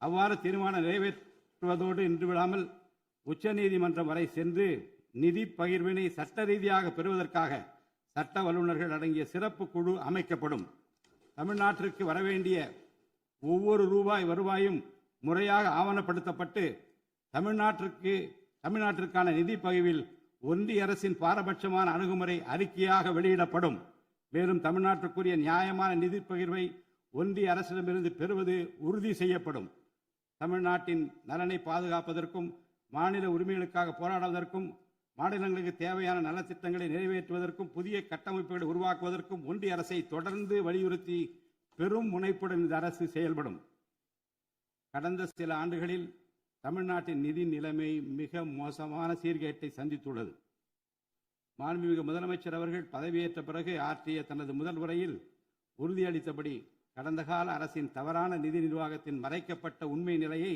அவ்வாறு தீர்மானம் நிறைவேற்றுவதோடு நின்றுவிடாமல் உச்சநீதிமன்றம் வரை சென்று நிதி பகிர்வினை சட்ட ரீதியாக பெறுவதற்காக சட்ட வல்லுநர்கள் அடங்கிய சிறப்பு குழு அமைக்கப்படும். தமிழ்நாட்டிற்கு வரவேண்டிய ஒவ்வொரு ரூபாய் வருவாயும் முறையாக ஆவணப்படுத்தப்பட்டு தமிழ்நாட்டிற்கான நிதி பகிர்வில் ஒன்றிய அரசின் பாரபட்சமான அணுகுமுறை அறிக்கையாக வெளியிடப்படும். மேலும் தமிழ்நாட்டிற்குரிய நியாயமான நிதி பகிர்வை ஒன்றிய அரசிடமிருந்து பெறுவது உறுதி செய்யப்படும். தமிழ்நாட்டின் நலனை பாதுகாப்பதற்கும் மாநில உரிமைகளுக்காக போராடுவதற்கும் மாநிலங்களுக்கு தேவையான நலத்திட்டங்களை நிறைவேற்றுவதற்கும் புதிய கட்டமைப்புகளை உருவாக்குவதற்கும் ஒன்றிய அரசை தொடர்ந்து வலியுறுத்தி பெரும் முனைப்புடன் இந்த அரசு செயல்படும். கடந்த சில ஆண்டுகளில் தமிழ்நாட்டின் நிதி நிலைமை மிக மோசமான சீர்கேட்டை சந்தித்துள்ளது. மாண்புமிகு முதலமைச்சர் அவர்கள் பதவியேற்ற பிறகு ஆற்றிய தனது முதல் உரையில் உறுதியளித்தபடி கடந்த கால அரசின் தவறான நிதி நிர்வாகத்தின் மறைக்கப்பட்ட உண்மை நிலையை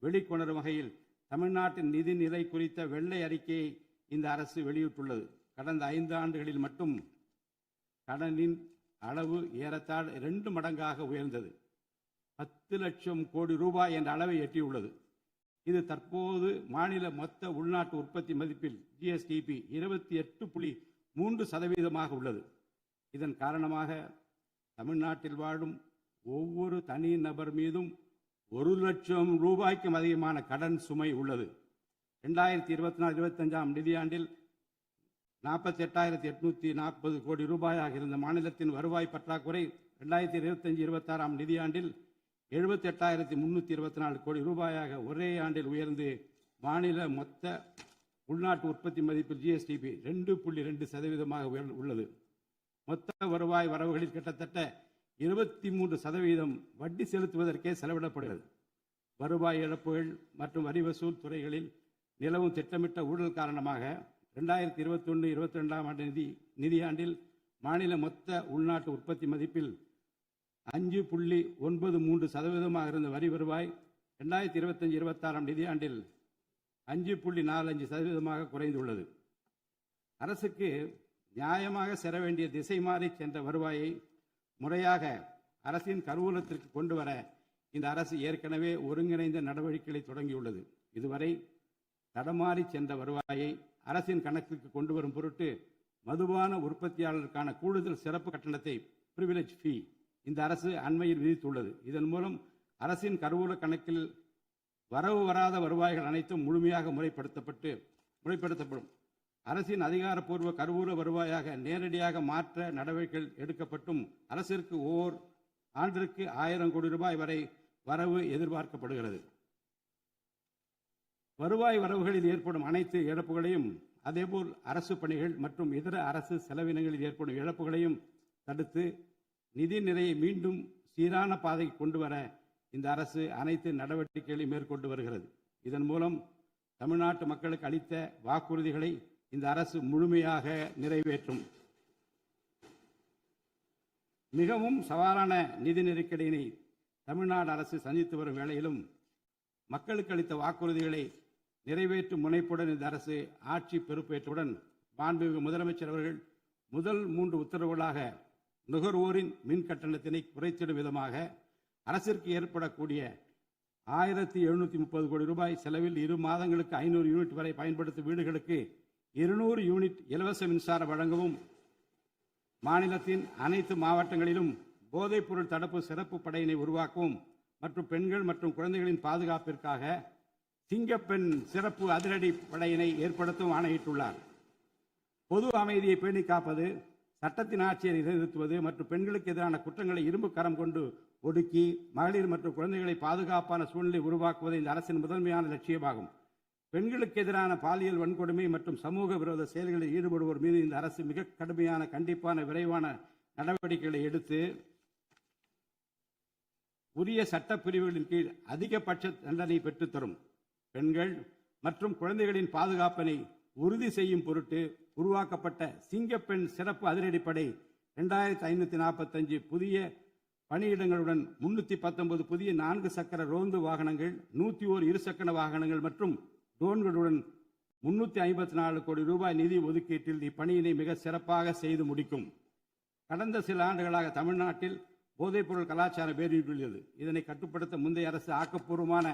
வெளிக்கொணரும் வகையில் தமிழ்நாட்டின் நிதி நிலை குறித்த வெள்ளை அறிக்கையை இந்த அரசு வெளியிட்டுள்ளது. கடந்த 5 ஆண்டுகளில் மட்டும் கடனின் அளவு ஏறத்தாழ 2 மடங்காக உயர்ந்தது. 10 லட்சம் கோடி ரூபாய் என்ற அளவை எட்டியுள்ளது. இது தற்போது மாநில மொத்த உள்நாட்டு உற்பத்தி மதிப்பில் ஜிஎஸ்டிபி 28.3% உள்ளது. இதன் காரணமாக தமிழ்நாட்டில் வாழும் ஒவ்வொரு தனி நபர் மீதும் 1 லட்சம் ரூபாய்க்கும் அதிகமான கடன் சுமை உள்ளது. 2024-25 நிதியாண்டில் 48,840 கோடி ரூபாயாக இருந்த மாநிலத்தின் வருவாய் பற்றாக்குறை 2025-26 நிதியாண்டில் 78,324 கோடி ரூபாயாக ஒரே ஆண்டில் உயர்ந்து மாநில மொத்த உள்நாட்டு உற்பத்தி மதிப்பில் ஜிஎஸ்டிபி 2.2% உள்ளது. மொத்த வருவாய் வரவுகளில் கிட்டத்தட்ட 23% வட்டி செலுத்துவதற்கே செலவிடப்படுகிறது. வருவாய் இழப்புகள் மற்றும் வரி வசூல் துறைகளில் நிலவும் திட்டமிட்ட ஊழல் காரணமாக 2021-22 நிதியாண்டில் மாநில மொத்த உள்நாட்டு உற்பத்தி மதிப்பில் 5.93% இருந்த வரி வருவாய் 2025-26 நிதியாண்டில் 5.45% குறைந்துள்ளது. அரசுக்கு நியாயமாக செல்ல வேண்டிய திசை மாறி சென்ற வருவாயை முறையாக அரசின் கருவூலத்திற்கு கொண்டு வர இந்த அரசு ஏற்கனவே ஒருங்கிணைந்த நடவடிக்கைகளை தொடங்கியுள்ளது. இதுவரை தடமாறி சென்ற வருவாயை அரசின் கணக்கிற்கு கொண்டு வரும் பொருட்டு மதுபான உற்பத்தியாளருக்கான கூடுதல் சிறப்பு கட்டணத்தை பிரிவிலேஜ் ஃபீ இந்த அரசு அண்மையில் விதித்துள்ளது. இதன் மூலம் அரசின் கருவூல கணக்கில் வரவு வராத வருவாய்கள் அனைத்தும் முழுமையாக முறைப்படுத்தப்படும். அரசின் அதிகாரப்பூர்வ கருவூல வருவாயாக நேரடியாக மாற்ற நடவடிக்கைகள் எடுக்கப்பட்டும் அரசிற்கு ஓர் ஆண்டிற்கு 1000 கோடி ரூபாய் வரை வரவு எதிர்பார்க்கப்படுகிறது. வருவாய் வரவுகளில் ஏற்படும் அனைத்து இழப்புகளையும் அதேபோல் அரசு பணிகள் மற்றும் இதர அரசு செலவினங்களில் ஏற்படும் இழப்புகளையும் தடுத்து நிதி நிலையை மீண்டும் சீரான பாதைக்கு கொண்டு வர இந்த அரசு அனைத்து நடவடிக்கைகளையும் மேற்கொண்டு வருகிறது. இதன் மூலம் தமிழ்நாட்டு மக்களுக்கு அளித்த வாக்குறுதிகளை இந்த அரசு முழுமையாக நிறைவேற்றும். மிகவும் சவாலான நிதி நெருக்கடியினை தமிழ்நாடு அரசு சந்தித்து வரும் வேளையிலும் மக்களுக்கு அளித்த வாக்குறுதிகளை நிறைவேற்றும் முனைப்புடன் இந்த அரசு ஆட்சி பொறுப்பேற்றவுடன் மாண்புமிகு முதலமைச்சர் அவர்கள் முதல் 3 உத்தரவுகளாக நுகர்வோரின் மின் கட்டணத்தினை குறைத்திடும் விதமாக அரசிற்கு ஏற்படக்கூடிய 1730 கோடி ரூபாய் செலவில் 2 மாதங்களுக்கு 500 யூனிட் வரை பயன்படுத்தும் வீடுகளுக்கு 200 யூனிட் இலவச மின்சாரம் வழங்கவும், மாநிலத்தின் அனைத்து மாவட்டங்களிலும் போதைப்பொருள் தடுப்பு சிறப்பு படையினை உருவாக்கவும் மற்றும் பெண்கள் மற்றும் குழந்தைகளின் பாதுகாப்பிற்காக சிங்கப்பெண் சிறப்பு அதிரடி படையினை ஏற்படுத்தவும் ஆணையிட்டுள்ளார். பொது அமைதியை பேணி காப்பது, சட்டத்தின் ஆட்சியை நிலைநிறுத்துவது மற்றும் பெண்களுக்கு எதிரான குற்றங்களை இரும்பு கரம் கொண்டு ஒடுக்கி மகளிர் மற்றும் குழந்தைகளை பாதுகாப்பான சூழ்நிலை உருவாக்குவது இந்த அரசின் முதன்மையான லட்சியமாகும். பெண்களுக்கு எதிரான பாலியல் வன்கொடுமை மற்றும் சமூக விரோத செயல்களில் ஈடுபடுவோர் மீது இந்த அரசு மிக கடுமையான கண்டிப்பான விரைவான நடவடிக்கைகளை எடுத்து உரிய சட்ட பிரிவுகளின் கீழ் அதிகபட்ச தண்டனை பெற்றுத்தரும். பெண்கள் மற்றும் குழந்தைகளின் பாதுகாப்பினை உறுதி செய்யும் பொருட்டு உருவாக்கப்பட்ட சிங்கப்பெண் சிறப்பு அதிரடிப்படை 2545 புதிய பணியிடங்களுடன் 319 புதிய 4 சக்கர ரோந்து வாகனங்கள், 101 இருசக்கர வாகனங்கள் மற்றும் ட்ரோன்களுடன் 354 கோடி ரூபாய் நிதி ஒதுக்கீட்டில் இப்பணியினை மிக சிறப்பாக செய்து முடிக்கும். கடந்த சில ஆண்டுகளாக தமிழ்நாட்டில் போதைப்பொருள் கலாச்சாரம் வேரூன்றியுள்ளது. இதனை கட்டுப்படுத்த முந்தைய அரசு ஆக்கப்பூர்வமான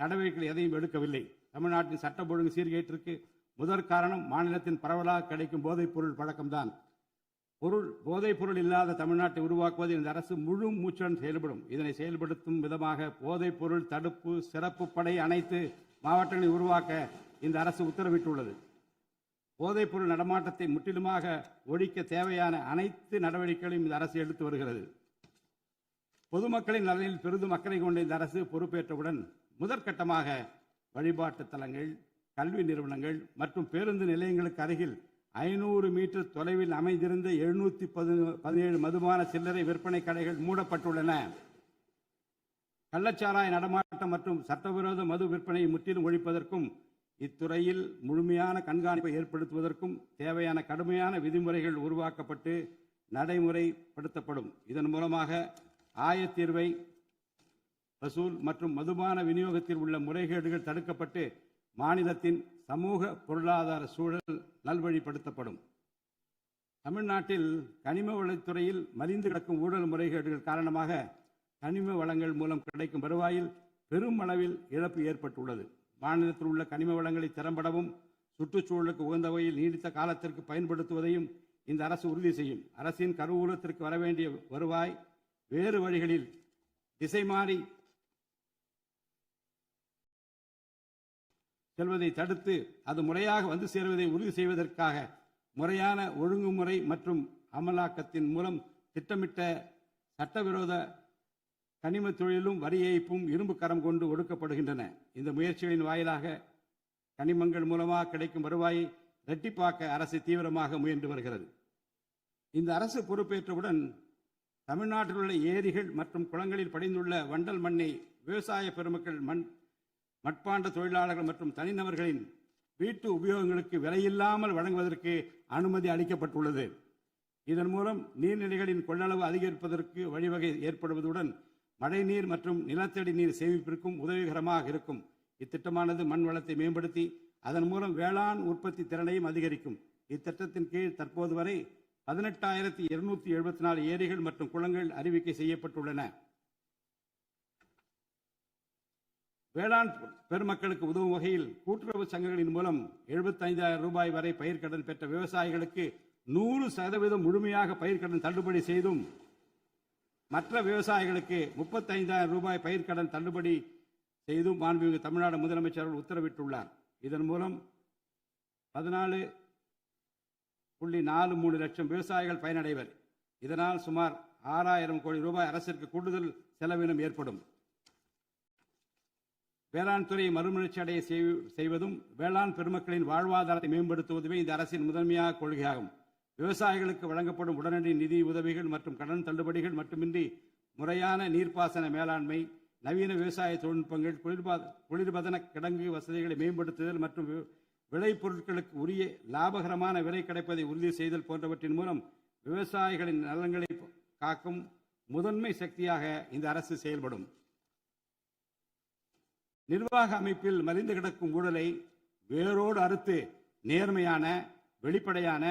நடவடிக்கைகள் எதையும் எடுக்கவில்லை. தமிழ்நாட்டின் சட்டம் ஒழுங்கு சீர்கேட்டிற்கு முதற் காரணம் மாநிலத்தின் பரவலாக கிடைக்கும் போதைப்பொருள் பழக்கம்தான். போதைப்பொருள் இல்லாத தமிழ்நாட்டை உருவாக்குவது இந்த அரசு முழு மூச்சுடன் செயல்படும். இதனை செயல்படுத்தும் விதமாக போதைப்பொருள் தடுப்பு சிறப்பு படை அனைத்து மாவட்டங்களை உருவாக்க இந்த அரசு உத்தரவிட்டுள்ளது. போதைப்பொருள் நடமாட்டத்தை முற்றிலுமாக ஒழிக்க தேவையான அனைத்து நடவடிக்கைகளையும் இந்த அரசு எடுத்து வருகிறது. பொதுமக்களின் நலனில் பெரிதும் அக்கறை கொண்ட இந்த அரசு பொறுப்பேற்றவுடன் முதற்கட்டமாக வழிபாட்டு தலங்கள், கல்வி நிறுவனங்கள் மற்றும் பேருந்து நிலையங்களுக்கு அருகில் 500 மீட்டர் தொலைவில் அமைந்திருந்த 717 மதுபான சில்லறை விற்பனை கடைகள் மூடப்பட்டுள்ளன. கள்ளச்சாராய நடமாட்டம் மற்றும் சட்டவிரோத மது விற்பனையை முற்றிலும் ஒழிப்பதற்கும் இத்துறையில் முழுமையான கண்காணிப்பை ஏற்படுத்துவதற்கும் தேவையான கடுமையான விதிமுறைகள் உருவாக்கப்பட்டு நடைமுறைப்படுத்தப்படும். இதன் மூலமாக ஆயத்தீர்வை வசூல் மற்றும் மதுபான விநியோகத்தில் உள்ள முறைகேடுகள் தடுக்கப்பட்டு மாநிலத்தின் சமூக பொருளாதார சூழல் நல்வழிப்படுத்தப்படும். தமிழ்நாட்டில் கனிம வளத்துறையில் மலிந்து கிடக்கும் ஊழல் முறைகேடுகள் காரணமாக கனிம வளங்கள் மூலம் கிடைக்கும் வருவாயில் பெரும் அளவில் இழப்பு ஏற்பட்டுள்ளது. மாநிலத்தில் உள்ள கனிம வளங்களை திறம்படவும் சுற்றுச்சூழலுக்கு உகந்த வகையில் நீடித்த காலத்திற்கு பயன்படுத்துவதையும் இந்த அரசு உறுதி செய்யும். அரசின் கருவூலத்திற்கு வரவேண்டிய வருவாய் வேறு வழிகளில் திசை மாறி செல்வதை தடுத்து அது முறையாக வந்து சேருவதை உறுதி செய்வதற்காக முறையான ஒழுங்குமுறை மற்றும் அமலாக்கத்தின் மூலம் திட்டமிட்ட சட்டவிரோத கனிம தொழிலும் வரி ஏய்ப்பும் இரும்பு கரம் கொண்டு ஒடுக்கப்படுகின்றன. இந்த முயற்சிகளின் வாயிலாக கனிமங்கள் மூலமாக கிடைக்கும் வருவாயை இரட்டிப்பாக்க அரசு தீவிரமாக முயன்று வருகிறது. இந்த அரசு பொறுப்பேற்றவுடன் தமிழ்நாட்டில் உள்ள ஏரிகள் மற்றும் குளங்களில் படிந்துள்ள வண்டல் மண்ணை விவசாய பெருமக்கள், மட்பாண்ட தொழிலாளர்கள் மற்றும் தனிநபர்களின் வீட்டு உபயோகங்களுக்கு விலையில்லாமல் வழங்குவதற்கு அனுமதி அளிக்கப்பட்டுள்ளது. இதன் மூலம் நீர்நிலைகளின் கொள்ளளவு அதிகரிப்பதற்கு வழிவகை ஏற்படுவதுடன் மழைநீர் மற்றும் நிலத்தடி நீர் சேமிப்பிற்கும் உதவிகரமாக இருக்கும். இத்திட்டமானது மண் வளத்தை மேம்படுத்தி அதன் மூலம் வேளாண் உற்பத்தி திறனையும் அதிகரிக்கும். இத்திட்டத்தின் கீழ் தற்போது வரை 18,274 ஏரிகள் மற்றும் குளங்கள் அறிவிக்கை செய்யப்பட்டுள்ளன. வேளாண் பெருமக்களுக்கு உதவும் வகையில் கூட்டுறவு சங்கங்களின் மூலம் 75,000 ரூபாய் வரை பயிர்க்கடன் பெற்ற விவசாயிகளுக்கு 100% முழுமையாக பயிர்க்கடன் தள்ளுபடி செய்தும், மற்ற விவசாயிகளுக்கு 35,000 ரூபாய் பயிர்க்கடன் தள்ளுபடி செய்தும் மாண்புமிகு தமிழ்நாடு முதலமைச்சர் உத்தரவிட்டுள்ளார். இதன் மூலம் 14.43 லட்சம் விவசாயிகள் பயனடைவர். இதனால் சுமார் 6,000 கோடி ரூபாய் அரசிற்கு கூடுதல் செலவினம் ஏற்படும். வேளாண் துறையை மறுமலர்ச்சி அடைய செய்வதும் வேளாண் பெருமக்களின் வாழ்வாதாரத்தை மேம்படுத்துவதுமே இந்த அரசின் முதன்மையான கொள்கையாகும். விவசாயிகளுக்கு வழங்கப்படும் உடனடி நிதி உதவிகள் மற்றும் கடன் தள்ளுபடிகள் மட்டுமின்றி முறையான நீர்ப்பாசன மேலாண்மை, நவீன விவசாய தொழில்நுட்பங்கள், குளிர்பதன கிடங்கு வசதிகளை மேம்படுத்துதல் மற்றும் விளைபொருட்களுக்கு உரிய லாபகரமான விலை கிடைப்பதை உறுதி செய்தல் போன்றவற்றின் மூலம் விவசாயிகளின் நலன்களை காக்கும் முதன்மை சக்தியாக இந்த அரசு செயல்படும். நிர்வாக அமைப்பில் மலிந்து கிடக்கும் ஊழலை வேரோடு அறுத்து நேர்மையான, வெளிப்படையான,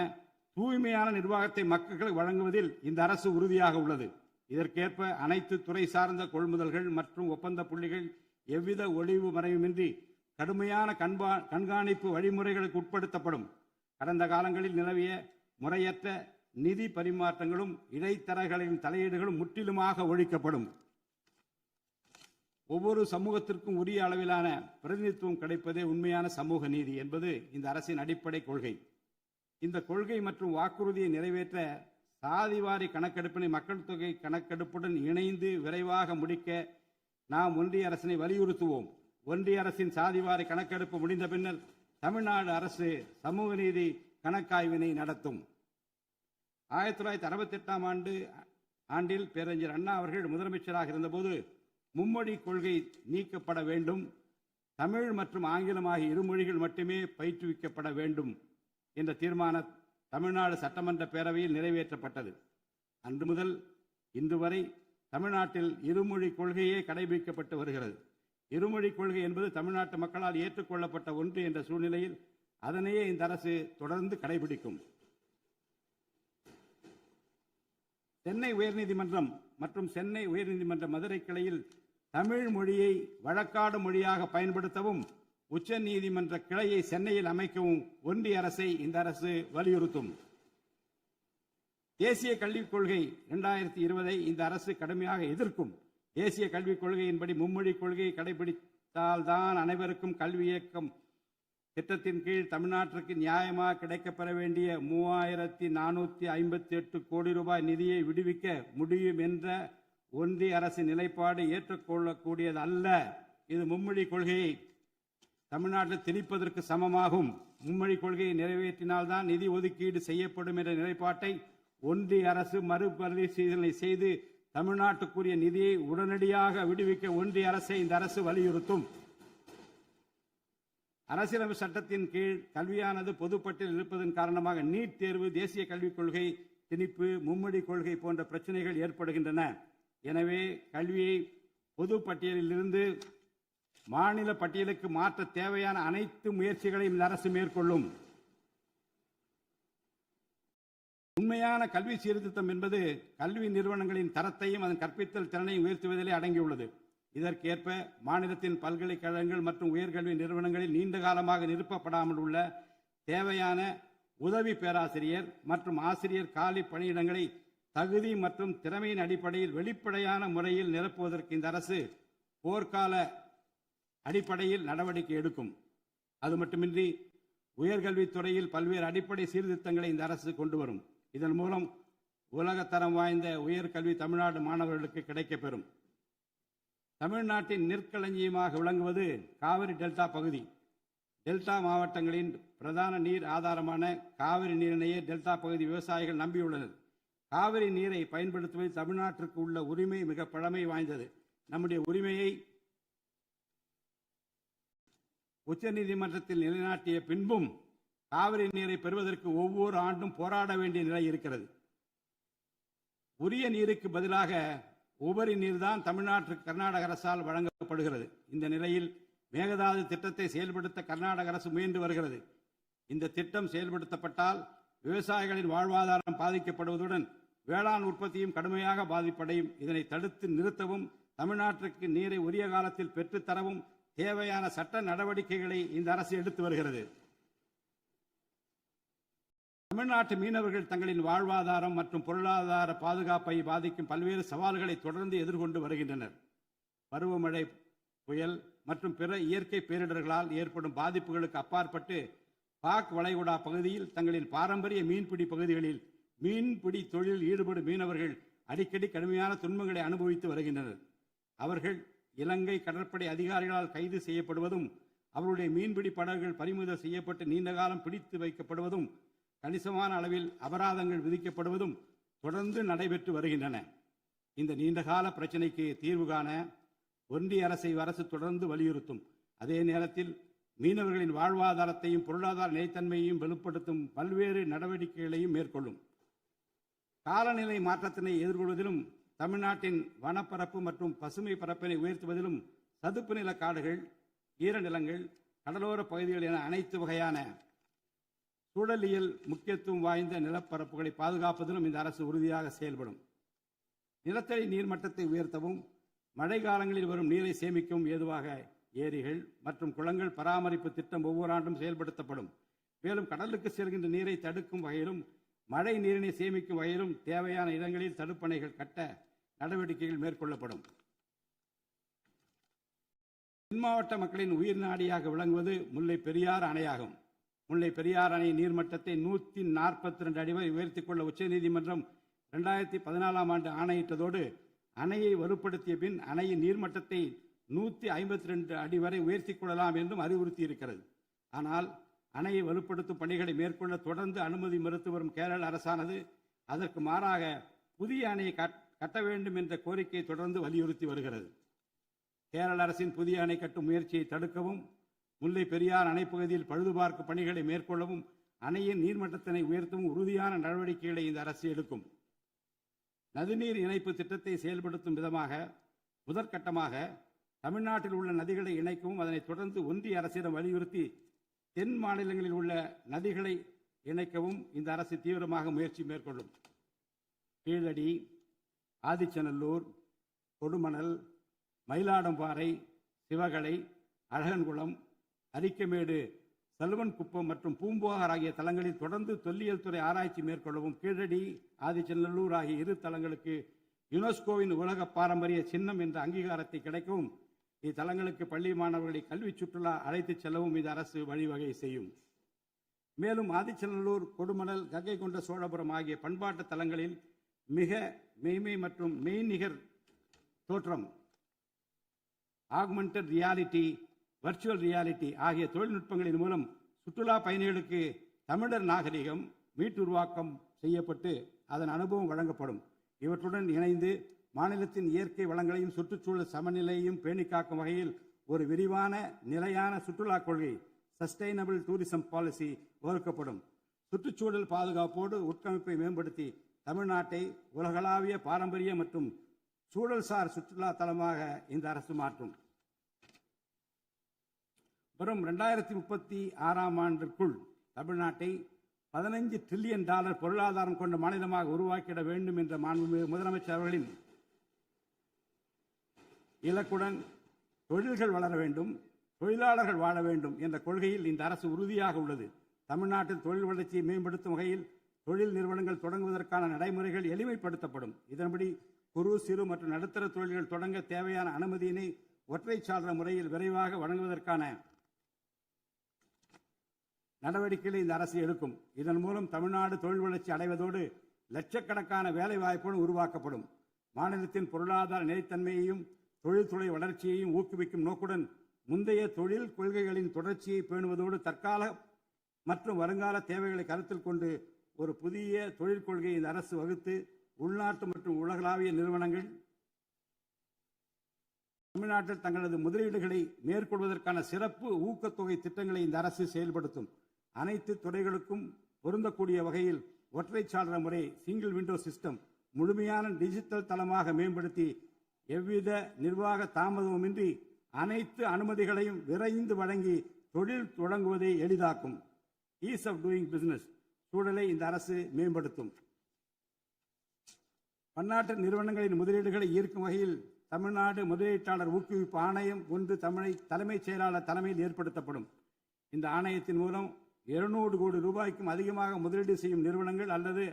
தூய்மையான நிர்வாகத்தை மக்களுக்கு வழங்குவதில் இந்த அரசு உறுதியாக உள்ளது. இதற்கேற்ப அனைத்து துறை சார்ந்த கொள்முதல்கள் மற்றும் ஒப்பந்த புள்ளிகள் எவ்வித ஒளிவு மறைவுமின்றி கடுமையான கண்காணிப்பு வழிமுறைகளுக்கு உட்படுத்தப்படும். கடந்த காலங்களில் நிலவிய முறையற்ற நிதி பரிமாற்றங்களும் இடைத்தரகர்களின் தலையீடுகளும் முற்றிலுமாக ஒழிக்கப்படும். ஒவ்வொரு சமூகத்திற்கும் உரிய அளவிலான பிரதிநிதித்துவம் கிடைப்பதே உண்மையான சமூக நீதி என்பது இந்த அரசின் அடிப்படை கொள்கை. இந்த கொள்கை மற்றும் வாக்குறுதியை நிறைவேற்ற சாதிவாரி கணக்கெடுப்பினை மக்கள் தொகை கணக்கெடுப்புடன் இணைந்து விரைவாக முடிக்க நாம் ஒன்றிய அரசினை வலியுறுத்துவோம். ஒன்றிய அரசின் சாதிவாரி கணக்கெடுப்பு முடிந்த பின்னர் தமிழ்நாடு அரசு சமூக நீதி கணக்காய்வினை நடத்தும். 1968 ஆண்டில் பேரறிஞர் அண்ணா அவர்கள் முதலமைச்சராக இருந்தபோது மும்மொழி கொள்கை நீக்கப்பட வேண்டும், தமிழ் மற்றும் ஆங்கிலம் ஆகிய இருமொழிகள் மட்டுமே பயிற்றுவிக்கப்பட வேண்டும் என்ற தீர்மானம் தமிழ்நாடு சட்டமன்ற பேரவையில் நிறைவேற்றப்பட்டது. அன்று முதல் இன்று வரை தமிழ்நாட்டில் இருமொழி கொள்கையே கடைபிடிக்கப்பட்டு வருகிறது. இருமொழி கொள்கை என்பது தமிழ்நாட்டு மக்களால் ஏற்றுக்கொள்ளப்பட்ட ஒன்று என்ற சூழ்நிலையில் அதனையே இந்த அரசு தொடர்ந்து கடைபிடிக்கும். சென்னை உயர்நீதிமன்றம் மற்றும் சென்னை உயர்நீதிமன்ற மதுரை கிளையில் தமிழ் மொழியை வழக்காடு மொழியாக பயன்படுத்தவும் உச்ச நீதிமன்ற கிளையை சென்னையில் அமைக்கவும் ஒன்றிய அரசை இந்த அரசு வலியுறுத்தும். தேசிய கல்விக் கொள்கை 2020 இந்த அரசு கடுமையாக எதிர்க்கும். தேசிய கல்விக் கொள்கையின்படி மும்மொழி கொள்கையை கடைபிடித்தால்தான் அனைவருக்கும் கல்வி இயக்கம் திட்டத்தின் கீழ் தமிழ்நாட்டிற்கு நியாயமாக கிடைக்கப்பெற வேண்டிய 3458 கோடி ரூபாய் நிதியை விடுவிக்க முடியும் என்ற ஒன்றிய அரசின் நிலைப்பாடு ஏற்றுக்கொள்ளக்கூடியது அல்ல. இது மும்மொழி கொள்கையை தமிழ்நாட்டில் திணிப்பதற்கு சமமாகும். மும்மொழி கொள்கையை நிறைவேற்றினால்தான் நிதி ஒதுக்கீடு செய்யப்படும் என்ற நிலைப்பாட்டை ஒன்றிய அரசு மறுபரிசீலனை செய்து தமிழ்நாட்டுக்குரிய நிதியை உடனடியாக விடுவிக்க ஒன்றிய அரசை இந்த அரசு வலியுறுத்தும். அரசியலமைப்பு சட்டத்தின் கீழ் கல்வியானது பொதுப்பட்டியலில் இருப்பதன் காரணமாக நீட் தேர்வு, தேசிய கல்விக் கொள்கை திணிப்பு, மும்மொழி கொள்கை போன்ற பிரச்சனைகள் ஏற்படுகின்றன. எனவே கல்வியை பொது பட்டியலில் இருந்து மாநில பட்டியலுக்கு மாற்ற தேவையான அனைத்து முயற்சிகளையும் இந்த அரசு மேற்கொள்ளும். உண்மையான கல்வி சீர்திருத்தம் என்பது கல்வி நிறுவனங்களின் தரத்தையும் அதன் கற்பித்தல் திறனையும் உயர்த்துவதிலே அடங்கியுள்ளது. இதற்கேற்ப மாநிலத்தின் பல்கலைக்கழகங்கள் மற்றும் உயர்கல்வி நிறுவனங்களில் நீண்ட காலமாக நிரப்பப்படாமல் உள்ள தேவையான உதவி பேராசிரியர் மற்றும் ஆசிரியர் காலி பணியிடங்களை தகுதி மற்றும் திறமையின் அடிப்படையில் வெளிப்படையான முறையில் நிரப்புவதற்கு இந்த அரசு போர்க்கால அடிப்படையில் நடவடிக்கை எடுக்கும். அது மட்டுமின்றி உயர்கல்வித்துறையில் பல்வேறு அடிப்படை சீர்திருத்தங்களை இந்த அரசு கொண்டு வரும். இதன் மூலம் உலகத்தரம் வாய்ந்த உயர்கல்வி தமிழ்நாடு மாணவர்களுக்கு கிடைக்கப்பெறும். தமிழ்நாட்டின் நெற்களஞ்சியமாக விளங்குவது காவிரி டெல்டா பகுதி. டெல்டா மாவட்டங்களின் பிரதான நீர் ஆதாரமான காவிரி நீரினையே டெல்டா பகுதி விவசாயிகள் நம்பியுள்ளனர். காவிரி நீரை பயன்படுத்துவதில் தமிழ்நாட்டிற்கு உள்ள உரிமை மிக பழமை வாய்ந்தது. நம்முடைய உரிமையை உச்சநீதிமன்றத்தில் நிலைநாட்டிய பின்பும் காவிரி நீரை பெறுவதற்கு ஒவ்வொரு ஆண்டும் போராட வேண்டிய நிலை இருக்கிறது. உரிய நீருக்கு பதிலாக உபரி நீர்தான் தமிழ்நாட்டிற்கு கர்நாடக அரசால் வழங்கப்படுகிறது. இந்த நிலையில் மேகதாது திட்டத்தை செயல்படுத்த கர்நாடக அரசு முயன்று வருகிறது. இந்த திட்டம் செயல்படுத்தப்பட்டால் விவசாயிகளின் வாழ்வாதாரம் பாதிக்கப்படுவதுடன் வேளாண் உற்பத்தியும் கடுமையாக பாதிப்படையும். இதனை தடுத்து நிறுத்தவும் தமிழ்நாட்டிற்கு நீரை உரிய காலத்தில் பெற்றுத்தரவும் தேவையான சட்ட நடவடிக்கைகளை இந்த அரசு எடுத்து வருகிறது. தமிழ்நாட்டு மீனவர்கள் தங்களின் வாழ்வாதாரம் மற்றும் பொருளாதார பாதுகாப்பை பாதிக்கும் பல்வேறு சவால்களை தொடர்ந்து எதிர்கொண்டு வருகின்றனர். பருவமழை, புயல் மற்றும் பிற இயற்கை பேரிடர்களால் ஏற்படும் பாதிப்புகளுக்கு அப்பாற்பட்டு பாக் வளைகுடா பகுதியில் தங்களின் பாரம்பரிய மீன்பிடி பகுதிகளில் மீன்பிடி தொழிலில் ஈடுபடும் மீனவர்கள் அடிக்கடி கடுமையான துன்பங்களை அனுபவித்து வருகின்றனர். அவர்கள் இலங்கை கடற்படை அதிகாரிகளால் கைது செய்யப்படுவதும் அவருடைய மீன்பிடி படகுகள் பறிமுதல் செய்யப்பட்டு நீண்ட காலம் பிடித்து வைக்கப்படுவதும் கணிசமான அளவில் அபராதங்கள் விதிக்கப்படுவதும் தொடர்ந்து நடைபெற்று வருகின்றன. இந்த நீண்டகால பிரச்சினைக்கு தீர்வு காண ஒன்றிய அரசை அரசு தொடர்ந்து வலியுறுத்தும். அதே நேரத்தில் மீனவர்களின் வாழ்வாதாரத்தையும் பொருளாதார நிலைத்தன்மையையும் வலுப்படுத்தும் பல்வேறு நடவடிக்கைகளையும் மேற்கொள்ளும். காலநிலை மாற்றத்தினை எதிர்கொள்வதிலும் தமிழ்நாட்டின் வனப்பரப்பு மற்றும் பசுமை பரப்பினை உயர்த்துவதிலும் சதுப்பு நில காடுகள், ஈரநிலங்கள், கடலோர பகுதிகள் என அனைத்து வகையான சூழலியல் முக்கியத்துவம் வாய்ந்த நிலப்பரப்புகளை பாதுகாப்பதிலும் இந்த அரசு உறுதியாக செயல்படும். நிலத்தடி நீர்மட்டத்தை உயர்த்தவும் மழை காலங்களில் வரும் நீரை சேமிக்கவும் ஏதுவாக ஏரிகள் மற்றும் குளங்கள் பராமரிப்பு திட்டம் ஒவ்வொரு ஆண்டும் செயல்படுத்தப்படும். மேலும் கடலுக்கு செல்கின்ற நீரை தடுக்கும் வகையிலும் மழை நீரினை சேமிக்கும் வகையிலும் தேவையான இடங்களில் தடுப்பணைகள் கட்ட நடவடிக்கைகள் மேற்கொள்ளப்படும். தென் மாவட்ட மக்களின் உயிர் நாடியாக விளங்குவது முல்லை பெரியாறு அணையாகும். முல்லை பெரியாறு அணை நீர்மட்டத்தை 142 அடி வரை உயர்த்திக் கொள்ள உச்சநீதிமன்றம் 2014ஆம் ஆண்டு ஆணையிட்டதோடு அணையை வலுப்படுத்திய பின் அணையின் நீர்மட்டத்தை 152 அடி வரை உயர்த்திக் கொள்ளலாம் என்றும் அறிவுறுத்தியிருக்கிறது. ஆனால் அணையை வலுப்படுத்தும் பணிகளை மேற்கொள்ள தொடர்ந்து அனுமதி மறுத்து வரும் கேரள அரசானது அதற்கு மாறாக புதிய அணையை கட்ட வேண்டும் என்ற கோரிக்கையை தொடர்ந்து வலியுறுத்தி வருகிறது. கேரள அரசின் புதிய அணை கட்டும் முயற்சியை தடுக்கவும், முல்லை பெரியார் அணைப்பகுதியில் பழுதுபார்க்கும் பணிகளை மேற்கொள்ளவும், அணையின் நீர்மட்டத்தினை உயர்த்தவும் உறுதியான நடவடிக்கைகளை இந்த அரசு எடுக்கும். நதிநீர் இணைப்பு திட்டத்தை செயல்படுத்தும் விதமாக முதற்கட்டமாக தமிழ்நாட்டில் உள்ள நதிகளை இணைக்கவும் அதனைத் தொடர்ந்து ஒன்றிய அரசிடம் வலியுறுத்தி தென் மாநிலங்களில் உள்ள நதிகளை இணைக்கவும் இந்த அரசு தீவிரமாக முயற்சி மேற்கொள்ளும். கீழடி, ஆதிச்சநல்லூர், கொடுமணல், மயிலாடும்பாறை, சிவகலை, அழகன்குளம், அரிக்கமேடு, சல்வன்குப்பம் மற்றும் பூம்புகார் ஆகிய தலங்களில் தொடர்ந்து தொல்லியல் துறை ஆராய்ச்சி மேற்கொள்ளவும் கீழடி, ஆதிச்சநல்லூர் ஆகிய இரு தலங்களுக்கு யுனெஸ்கோவின் உலக பாரம்பரிய சின்னம் என்ற அங்கீகாரத்தை கிடைக்கவும் இத்தலங்களுக்கு பள்ளி மாணவர்களை கல்வி சுற்றுலா அழைத்துச் செல்லவும் இந்த அரசு வழிவகை செய்யும். மேலும் ஆதிச்சநல்லூர், கொடுமணல், கங்கை கொண்ட சோழபுரம் ஆகிய பண்பாட்டு தலங்களில் மிக மெய்மை மற்றும் மெய்நிகர் தோற்றம், ஆக்மெண்டட் ரியாலிட்டி, வர்ச்சுவல் ரியாலிட்டி ஆகிய தொழில்நுட்பங்களின் மூலம் சுற்றுலா பயணிகளுக்கு தமிழர் நாகரிகம் மீட்டுருவாக்கம் செய்யப்பட்டு அதன் அனுபவம் வழங்கப்படும். இவற்றுடன் இணைந்து மாநிலத்தின் இயற்கை வளங்களையும் சுற்றுச்சூழல் சமநிலையையும் பேணிக்காக்கும் வகையில் ஒரு விரிவான நிலையான சுற்றுலா கொள்கை சஸ்டைனபிள் டூரிசம் பாலிசி வகுக்கப்படும். சுற்றுச்சூழல் பாதுகாப்போடு உட்கமைப்பை மேம்படுத்தி தமிழ்நாட்டை உலகளாவிய பாரம்பரிய மற்றும் சூழல்சார் சுற்றுலா தலமாக இந்த அரசு மாற்றும். வரும் 2036ஆம் ஆண்டிற்குள் தமிழ்நாட்டை $15 டிரில்லியன் பொருளாதாரம் கொண்ட மாநிலமாக உருவாக்கிட வேண்டும் என்ற மாண்புமிகு முதலமைச்சர் அவர்களின் இலக்குடன் தொழில்கள் வளர வேண்டும், தொழிலாளர்கள் வாழ வேண்டும் என்ற கொள்கையில் இந்த அரசு உறுதியாக உள்ளது. தமிழ்நாட்டில் தொழில் வளர்ச்சியை மேம்படுத்தும் வகையில் தொழில் நிறுவனங்கள் தொடங்குவதற்கான நடைமுறைகள் எளிமைப்படுத்தப்படும். இதன்படி குறு, சிறு மற்றும் நடுத்தர தொழில்கள் தொடங்க தேவையான அனுமதியினை ஒற்றைச்சாளர முறையில் விரைவாக வழங்குவதற்கான நடவடிக்கைகளை இந்த அரசு எடுக்கும். இதன் மூலம் தமிழ்நாடு தொழில் வளர்ச்சி அடைவதோடு லட்சக்கணக்கான வேலை வாய்ப்புகள் உருவாக்கப்படும். மாநிலத்தின் பொருளாதார நிலைத்தன்மையையும் தொழில்துறை வளர்ச்சியையும் ஊக்குவிக்கும் நோக்குடன் முந்தைய தொழில் கொள்கைகளின் தொடர்ச்சியை பேணுவதோடு தற்கால மற்றும் வருங்கால தேவைகளை கருத்தில் கொண்டு ஒரு புதிய தொழில் கொள்கையை இந்த அரசு வகுத்து உள்நாட்டு மற்றும் உலகளாவிய நிறுவனங்கள் தமிழ்நாட்டில் தங்களது முதலீடுகளை மேற்கொள்வதற்கான சிறப்பு ஊக்கத்தொகை திட்டங்களை இந்த அரசு செயல்படுத்தும். அனைத்து துறைகளுக்கும் பொருந்தக்கூடிய வகையில் ஒற்றைச்சாளர முறை சிங்கிள் விண்டோ சிஸ்டம் முழுமையான டிஜிட்டல் தளமாக மேம்படுத்தி எவ்வித நிர்வாக தாமதமுமின்றி அனைத்து அனுமதிகளையும் விரைந்து வழங்கி தொழில் தொடங்குவதை எளிதாக்கும். ஈஸ் ஆஃப் டூயிங் பிசினஸ் சூழலை இந்த அரசு மேம்படுத்தும். பன்னாட்டு நிறுவனங்களின் முதலீடுகளை ஈர்க்கும் வகையில் தமிழ்நாடு முதலீட்டாளர் ஊக்குவிப்பு ஆணையம் ஒன்று தலைமைச் செயலாளர் தலைமையில் ஏற்படுத்தப்படும். இந்த ஆணையத்தின் மூலம் 200 கோடி ரூபாய்க்கும் அதிகமாக முதலீடு செய்யும் நிறுவனங்கள் அல்லது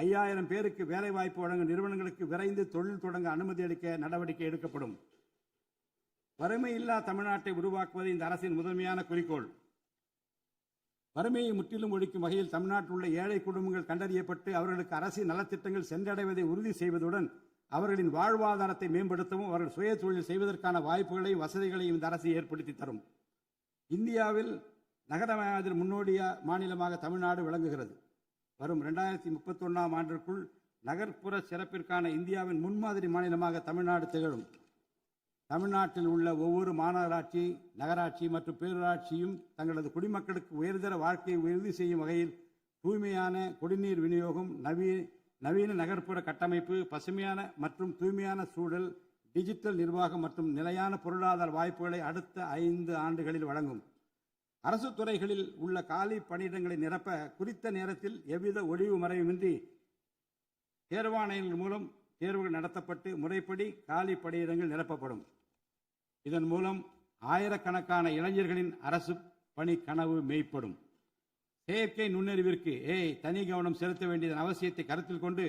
5000 பேருக்கு வேலைவாய்ப்பு வழங்கும் நிறுவனங்களுக்கு விரைந்து தொழில் தொடங்க அனுமதி அளிக்க நடவடிக்கை எடுக்கப்படும். வறுமையில்லா தமிழ்நாட்டை உருவாக்குவது இந்த அரசின் முதன்மையான குறிக்கோள். வறுமையை முற்றிலும் ஒழிக்கும் வகையில் தமிழ்நாட்டில் உள்ள ஏழை குடும்பங்கள் கண்டறியப்பட்டு அவர்களுக்கு அரசின் நலத்திட்டங்கள் சென்றடைவதை உறுதி செய்வதுடன் அவர்களின் வாழ்வாதாரத்தை மேம்படுத்தவும் அவர்கள் சுய தொழில் செய்வதற்கான வாய்ப்புகளையும் வசதிகளையும் இந்த அரசு ஏற்படுத்தி தரும். இந்தியாவில் நகரமயமாதல் முன்னோடிய மாநிலமாக தமிழ்நாடு விளங்குகிறது. வரும் 2031ஆம் ஆண்டிற்குள் நகர்ப்புற சிறப்பிற்கான இந்தியாவின் முன்மாதிரி மாநிலமாக தமிழ்நாடு திகழும். தமிழ்நாட்டில் உள்ள ஒவ்வொரு மாநகராட்சி, நகராட்சி மற்றும் பேரூராட்சியும் தங்களது குடிமக்களுக்கு உயர்தர வாழ்க்கையை உறுதி செய்யும் வகையில் தூய்மையான குடிநீர் விநியோகம், நவீன நகர்ப்புற கட்டமைப்பு, பசுமையான மற்றும் தூய்மையான சூழல், டிஜிட்டல் நிர்வாகம் மற்றும் நிலையான பொருளாதார வாய்ப்புகளை அடுத்த 5 ஆண்டுகளில் வழங்கும். அரசு துறைகளில் உள்ள காலி பணியிடங்களை நிரப்ப குறித்த நேரத்தில் எவ்வித ஒளிவு மறைவுமின்றி தேர்வாணையங்கள் மூலம் தேர்வுகள் நடத்தப்பட்டு முறைப்படி காலி பணியிடங்கள் நிரப்பப்படும். இதன் மூலம் ஆயிரக்கணக்கான இளைஞர்களின் அரசு பணி கனவு மெய்ப்படும். செயற்கை நுண்ணறிவிற்கு தனி கவனம் செலுத்த வேண்டியதன் அவசியத்தை கருத்தில் கொண்டு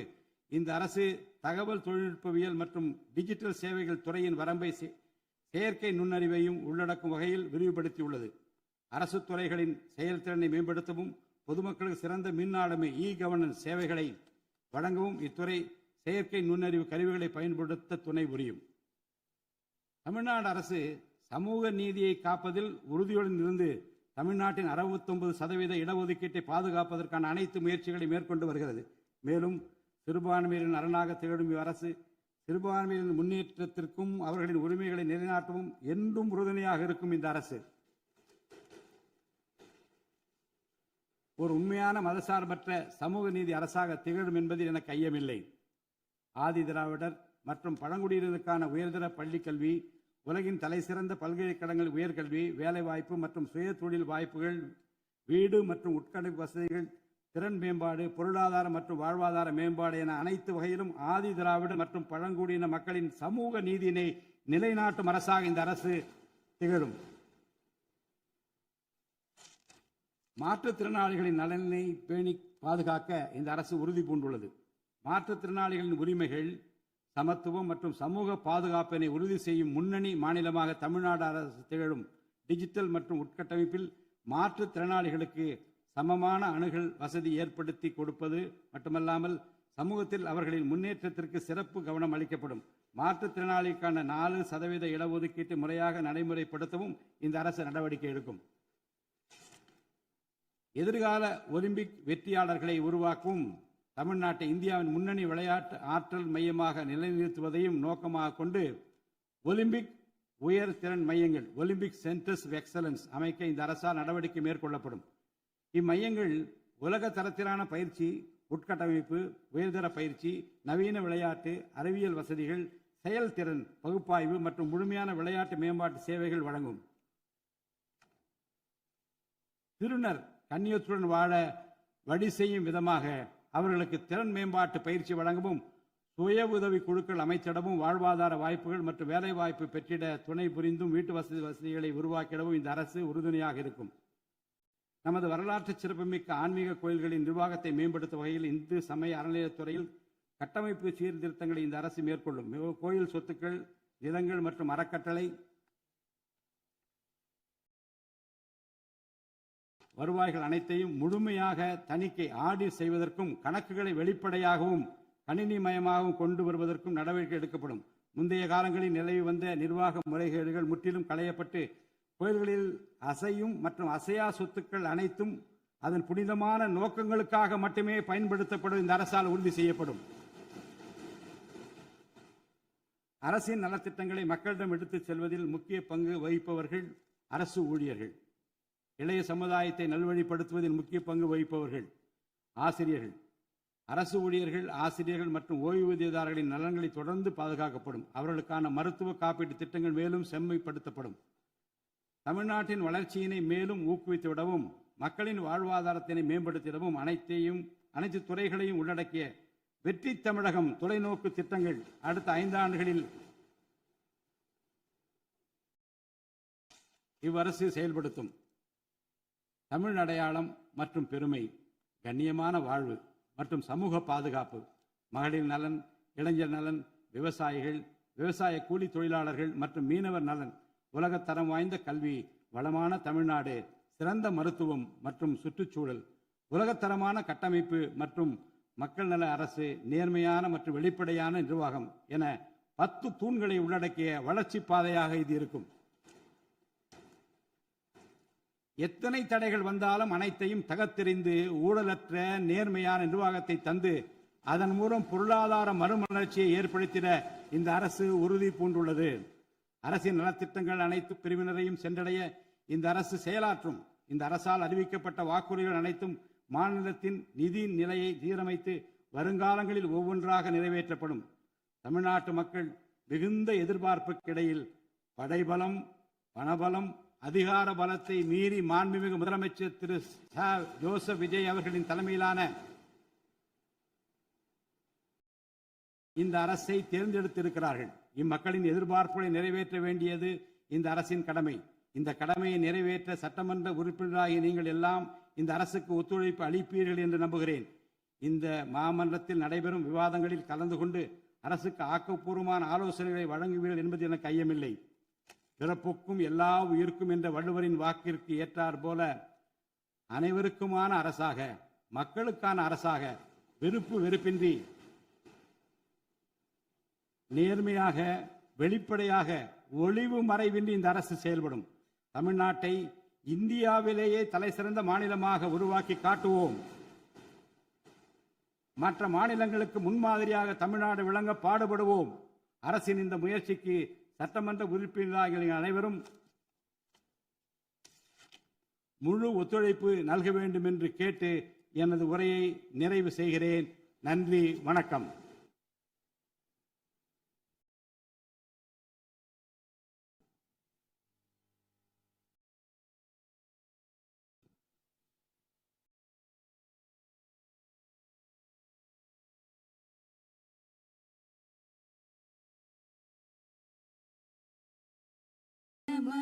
இந்த அரசு தகவல் தொழில்நுட்பவியல் மற்றும் டிஜிட்டல் சேவைகள் துறையின் வரம்பை செயற்கை நுண்ணறிவையும் உள்ளடக்கும் வகையில் விரிவுபடுத்தியுள்ளது. அரசு துறைகளின் செயல்திறனை மேம்படுத்தவும் பொதுமக்களுக்கு சிறந்த மின் ஆளுமை கவர்னன்ஸ் சேவைகளை வழங்கவும் இத்துறை செயற்கை நுண்ணறிவு கருவிகளை பயன்படுத்த துணை புரியும். தமிழ்நாடு அரசு சமூக நீதியை காப்பதில் உறுதியுடன் இருந்து தமிழ்நாட்டின் 69% இடஒதுக்கீட்டை பாதுகாப்பதற்கான அனைத்து முயற்சிகளை மேற்கொண்டு வருகிறது. மேலும் சிறுபான்மையினரின் அரணாக திகழும் அரசு சிறுபான்மையினரின் முன்னேற்றத்திற்கும் அவர்களின் உரிமைகளை நிலைநாட்டவும் என்றும் உறுதுணையாக இருக்கும். இந்த அரசு ஒரு உண்மையான மதசார்பற்ற சமூக நீதி அரசாக திகழும் என்பதில் எனக்கு ஐயமில்லை. ஆதி திராவிடர் மற்றும் பழங்குடியினருக்கான உயர்தர பள்ளிக்கல்வி, உலகின் தலைசிறந்த பல்கலைக்கழகங்கள் உயர்கல்வி, வேலைவாய்ப்பு மற்றும் சுய தொழில் வாய்ப்புகள், வீடு மற்றும் உட்கட்டமைப்பு வசதிகள், திறன் மேம்பாடு, பொருளாதார மற்றும் வாழ்வாதார மேம்பாடு என அனைத்து வகையிலும் ஆதி திராவிட மற்றும் பழங்குடியின மக்களின் சமூக நீதியினை நிலைநாட்டும் அரசாக இந்த அரசு திகழும். மாற்றுத்திறனாளிகளின் நலனை பேணி பாதுகாக்க இந்த அரசு உறுதி பூண்டுள்ளது. மாற்றுத்திறனாளிகளின் உரிமைகள், சமத்துவம் மற்றும் சமூக பாதுகாப்பினை உறுதி செய்யும் முன்னணி மாநிலமாக தமிழ்நாடு அரசு திகழும். டிஜிட்டல் மற்றும் உட்கட்டமைப்பில் மாற்றுத்திறனாளிகளுக்கு சமமான அணுகல் வசதி ஏற்படுத்தி கொடுப்பது மட்டுமல்லாமல் சமூகத்தில் அவர்களின் முன்னேற்றத்திற்கு சிறப்பு கவனம் அளிக்கப்படும். மாற்றுத்திறனாளிக்கான 4% இடஒதுக்கீட்டை முறையாக நடைமுறைப்படுத்தவும் இந்த அரசு நடவடிக்கை எடுக்கும். எதிர்கால ஒலிம்பிக் வெற்றியாளர்களை உருவாக்கவும் தமிழ்நாட்டை இந்தியாவின் முன்னணி விளையாட்டு ஆற்றல் மையமாக நிலைநிறுத்துவதையும் நோக்கமாக கொண்டு ஒலிம்பிக் உயர் திறன் மையங்கள், ஒலிம்பிக் சென்டர்ஸ் ஆஃப் எக்ஸலன்ஸ் அமைக்க இந்த அரசால் நடவடிக்கை மேற்கொள்ளப்படும். இம்மையங்கள் உலக தரத்திலான பயிற்சி, உட்கட்டமைப்பு, உயர்தர பயிற்சி, நவீன விளையாட்டு, அறிவியல் வசதிகள், செயல்திறன் பகுப்பாய்வு மற்றும் முழுமையான விளையாட்டு மேம்பாட்டு சேவைகள் வழங்கும். திருநர் கண்ணியத்துடன் வாழ வழி செய்யும் விதமாக அவர்களுக்கு திறன் மேம்பாட்டு பயிற்சி வழங்கவும், சுய உதவி குழுக்கள் அமைச்சிடவும், வாழ்வாதார வாய்ப்புகள் மற்றும் வேலை வாய்ப்பு பெற்றிட துணை புரிந்தும் வீட்டு வசதிகளை உருவாக்கிடவும் இந்த அரசு உறுதுணையாக இருக்கும். நமது வரலாற்று சிறப்புமிக்க ஆன்மீக கோயில்களின் நிர்வாகத்தை மேம்படுத்தும் வகையில் இந்து சமய அறநிலையத்துறையில் கட்டமைப்பு சீர்திருத்தங்களை இந்த அரசு மேற்கொள்ளும். கோயில் சொத்துக்கள், நிலங்கள் மற்றும் அறக்கட்டளை வருவாய்கள் அனைத்தையும் முழுமையாக தணிக்கை ஆடிட் செய்வதற்கும், கணக்குகளை வெளிப்படையாகவும் கணினிமயமாகவும் கொண்டு வருவதற்கும் நடவடிக்கை எடுக்கப்படும். முந்தைய காலங்களில் நிலவி வந்த நிர்வாக முறைகேடுகள் முற்றிலும் களையப்பட்டு கோயில்களில் அசையும் மற்றும் அசையா சொத்துக்கள் அனைத்தும் அதன் புனிதமான நோக்கங்களுக்காக மட்டுமே பயன்படுத்தப்படும் இந்த அரசால் உறுதி செய்யப்படும். அரசின் நலத்திட்டங்களை மக்களிடம் எடுத்துச் செல்வதில் முக்கிய பங்கு வகிப்பவர்கள் அரசு ஊழியர்கள். இளைய சமுதாயத்தை நல்வழிப்படுத்துவதில் முக்கிய பங்கு வகிப்பவர்கள் ஆசிரியர்கள். அரசு ஊழியர்கள், ஆசிரியர்கள் மற்றும் ஓய்வூதியதாரர்களின் நலன்களை தொடர்ந்து பாதுகாக்கப்படும். அவர்களுக்கான மருத்துவ காப்பீட்டு திட்டங்கள் மேலும் செம்மைப்படுத்தப்படும். தமிழ்நாட்டின் வளர்ச்சியினை மேலும் ஊக்குவித்துவிடவும், மக்களின் வாழ்வாதாரத்தினை மேம்படுத்திடவும் அனைத்து துறைகளையும் உள்ளடக்கிய வெற்றி தமிழகம் தொலைநோக்கு திட்டங்கள் அடுத்த 5 ஆண்டுகளில் இவ்வரசு செயல்படுத்தும். தமிழ் அடையாளம் மற்றும் பெருமை, கண்ணியமான வாழ்வு மற்றும் சமூக பாதுகாப்பு, மகளிர் நலன், இளைஞர் நலன், விவசாயிகள், விவசாய கூலி தொழிலாளர்கள் மற்றும் மீனவர் நலன், உலகத்தரம் வாய்ந்த கல்வி, வளமான தமிழ்நாடு, சிறந்த மருத்துவம் மற்றும் சுற்றுச்சூழல், உலகத்தரமான கட்டமைப்பு மற்றும் மக்கள் நல அரசு, நேர்மையான மற்றும் வெளிப்படையான நிர்வாகம் என 10 தூண்களை உள்ளடக்கிய வளர்ச்சி பாதையாக இது இருக்கும். எத்தனை தடைகள் வந்தாலும் அனைத்தையும் தகர்த்தெறிந்து ஊழலற்ற நேர்மையான நிர்வாகத்தை தந்து அதன் மூலம் பொருளாதார மறுமலர்ச்சியை ஏற்படுத்திட இந்த அரசு உறுதி பூண்டுள்ளது. அரசின் நலத்திட்டங்கள் அனைத்து பிரிவினரையும் சென்றடைய இந்த அரசு செயலாற்றும். இந்த அரசால் அறிவிக்கப்பட்ட வாக்குறுதிகள் அனைத்தும் மாநிலத்தின் நிதி நிலையை சீரமைத்து வருங்காலங்களில் ஒவ்வொன்றாக நிறைவேற்றப்படும். தமிழ்நாட்டு மக்கள் மிகுந்த எதிர்பார்ப்புக்கிடையில் படைபலம், பணபலம், அதிகார பலத்தை மீறி மாண்புமிகு முதலமைச்சர் திரு ஜோசப் விஜய் அவர்களின் தலைமையிலான இந்த அரசை தேர்ந்தெடுத்திருக்கிறார்கள். இம்மக்களின் எதிர்பார்ப்புகளை நிறைவேற்ற வேண்டியது இந்த அரசின் கடமை. இந்த கடமையை நிறைவேற்ற சட்டமன்ற உறுப்பினராகிய நீங்கள் எல்லாம் இந்த அரசுக்கு ஒத்துழைப்பு அளிப்பீர்கள் என்று நம்புகிறேன். இந்த மாமன்றத்தில் நடைபெறும் விவாதங்களில் கலந்து கொண்டு அரசுக்கு ஆக்கப்பூர்வமான ஆலோசனைகளை வழங்குவீர்கள் என்பது எனக்கு ஐயமில்லை. பிறப்புக்கும் எல்லா உயிர்க்கும் என்ற வள்ளுவரின் வாக்கிற்கு ஏற்றார் போல அனைவருக்குமான அரசாக, மக்களுக்கான அரசாக, வெறுப்பு வெறுப்பின்றி நேர்மையாக, வெளிப்படையாக, ஒளிவு மறைவின்றி இந்த அரசு செயல்படும். தமிழ்நாட்டை இந்தியாவிலேயே தலைசிறந்த மாநிலமாக உருவாக்கி காட்டுவோம். மற்ற மாநிலங்களுக்கு முன்மாதிரியாக தமிழ்நாடு விளங்க பாடுபடுவோம். அரசின் இந்த முயற்சிக்கு சட்டமன்ற உறுப்பினர்கள் அனைவரும் முழு ஒத்துழைப்பு நல்க வேண்டும் என்று கேட்டு எனது உரையை நிறைவு செய்கிறேன். நன்றி, வணக்கம்.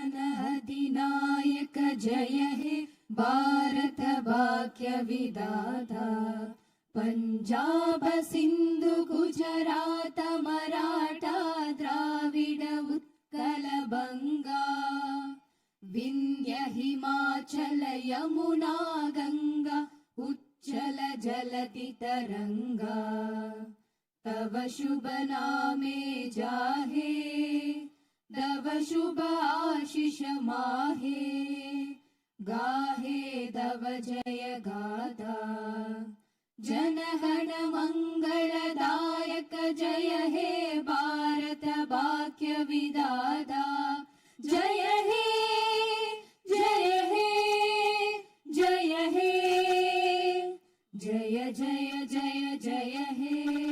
मन अधिनायक जय हे भारत भाग्य विधाता पंजाब सिंधु गुजरात मराठा द्राविड उत्कल बंगा विंध्य हिमाचल यमुना गंगा उच्चल जलति तरंगा तव शुभ नामे जाहे तव शुभ आशीष माहे गाहे तव जय गाथा जनगण मंगलदायक जय हे भारत भाग्य विधाता जय हे जय हे जय हे जय जय जय जय हे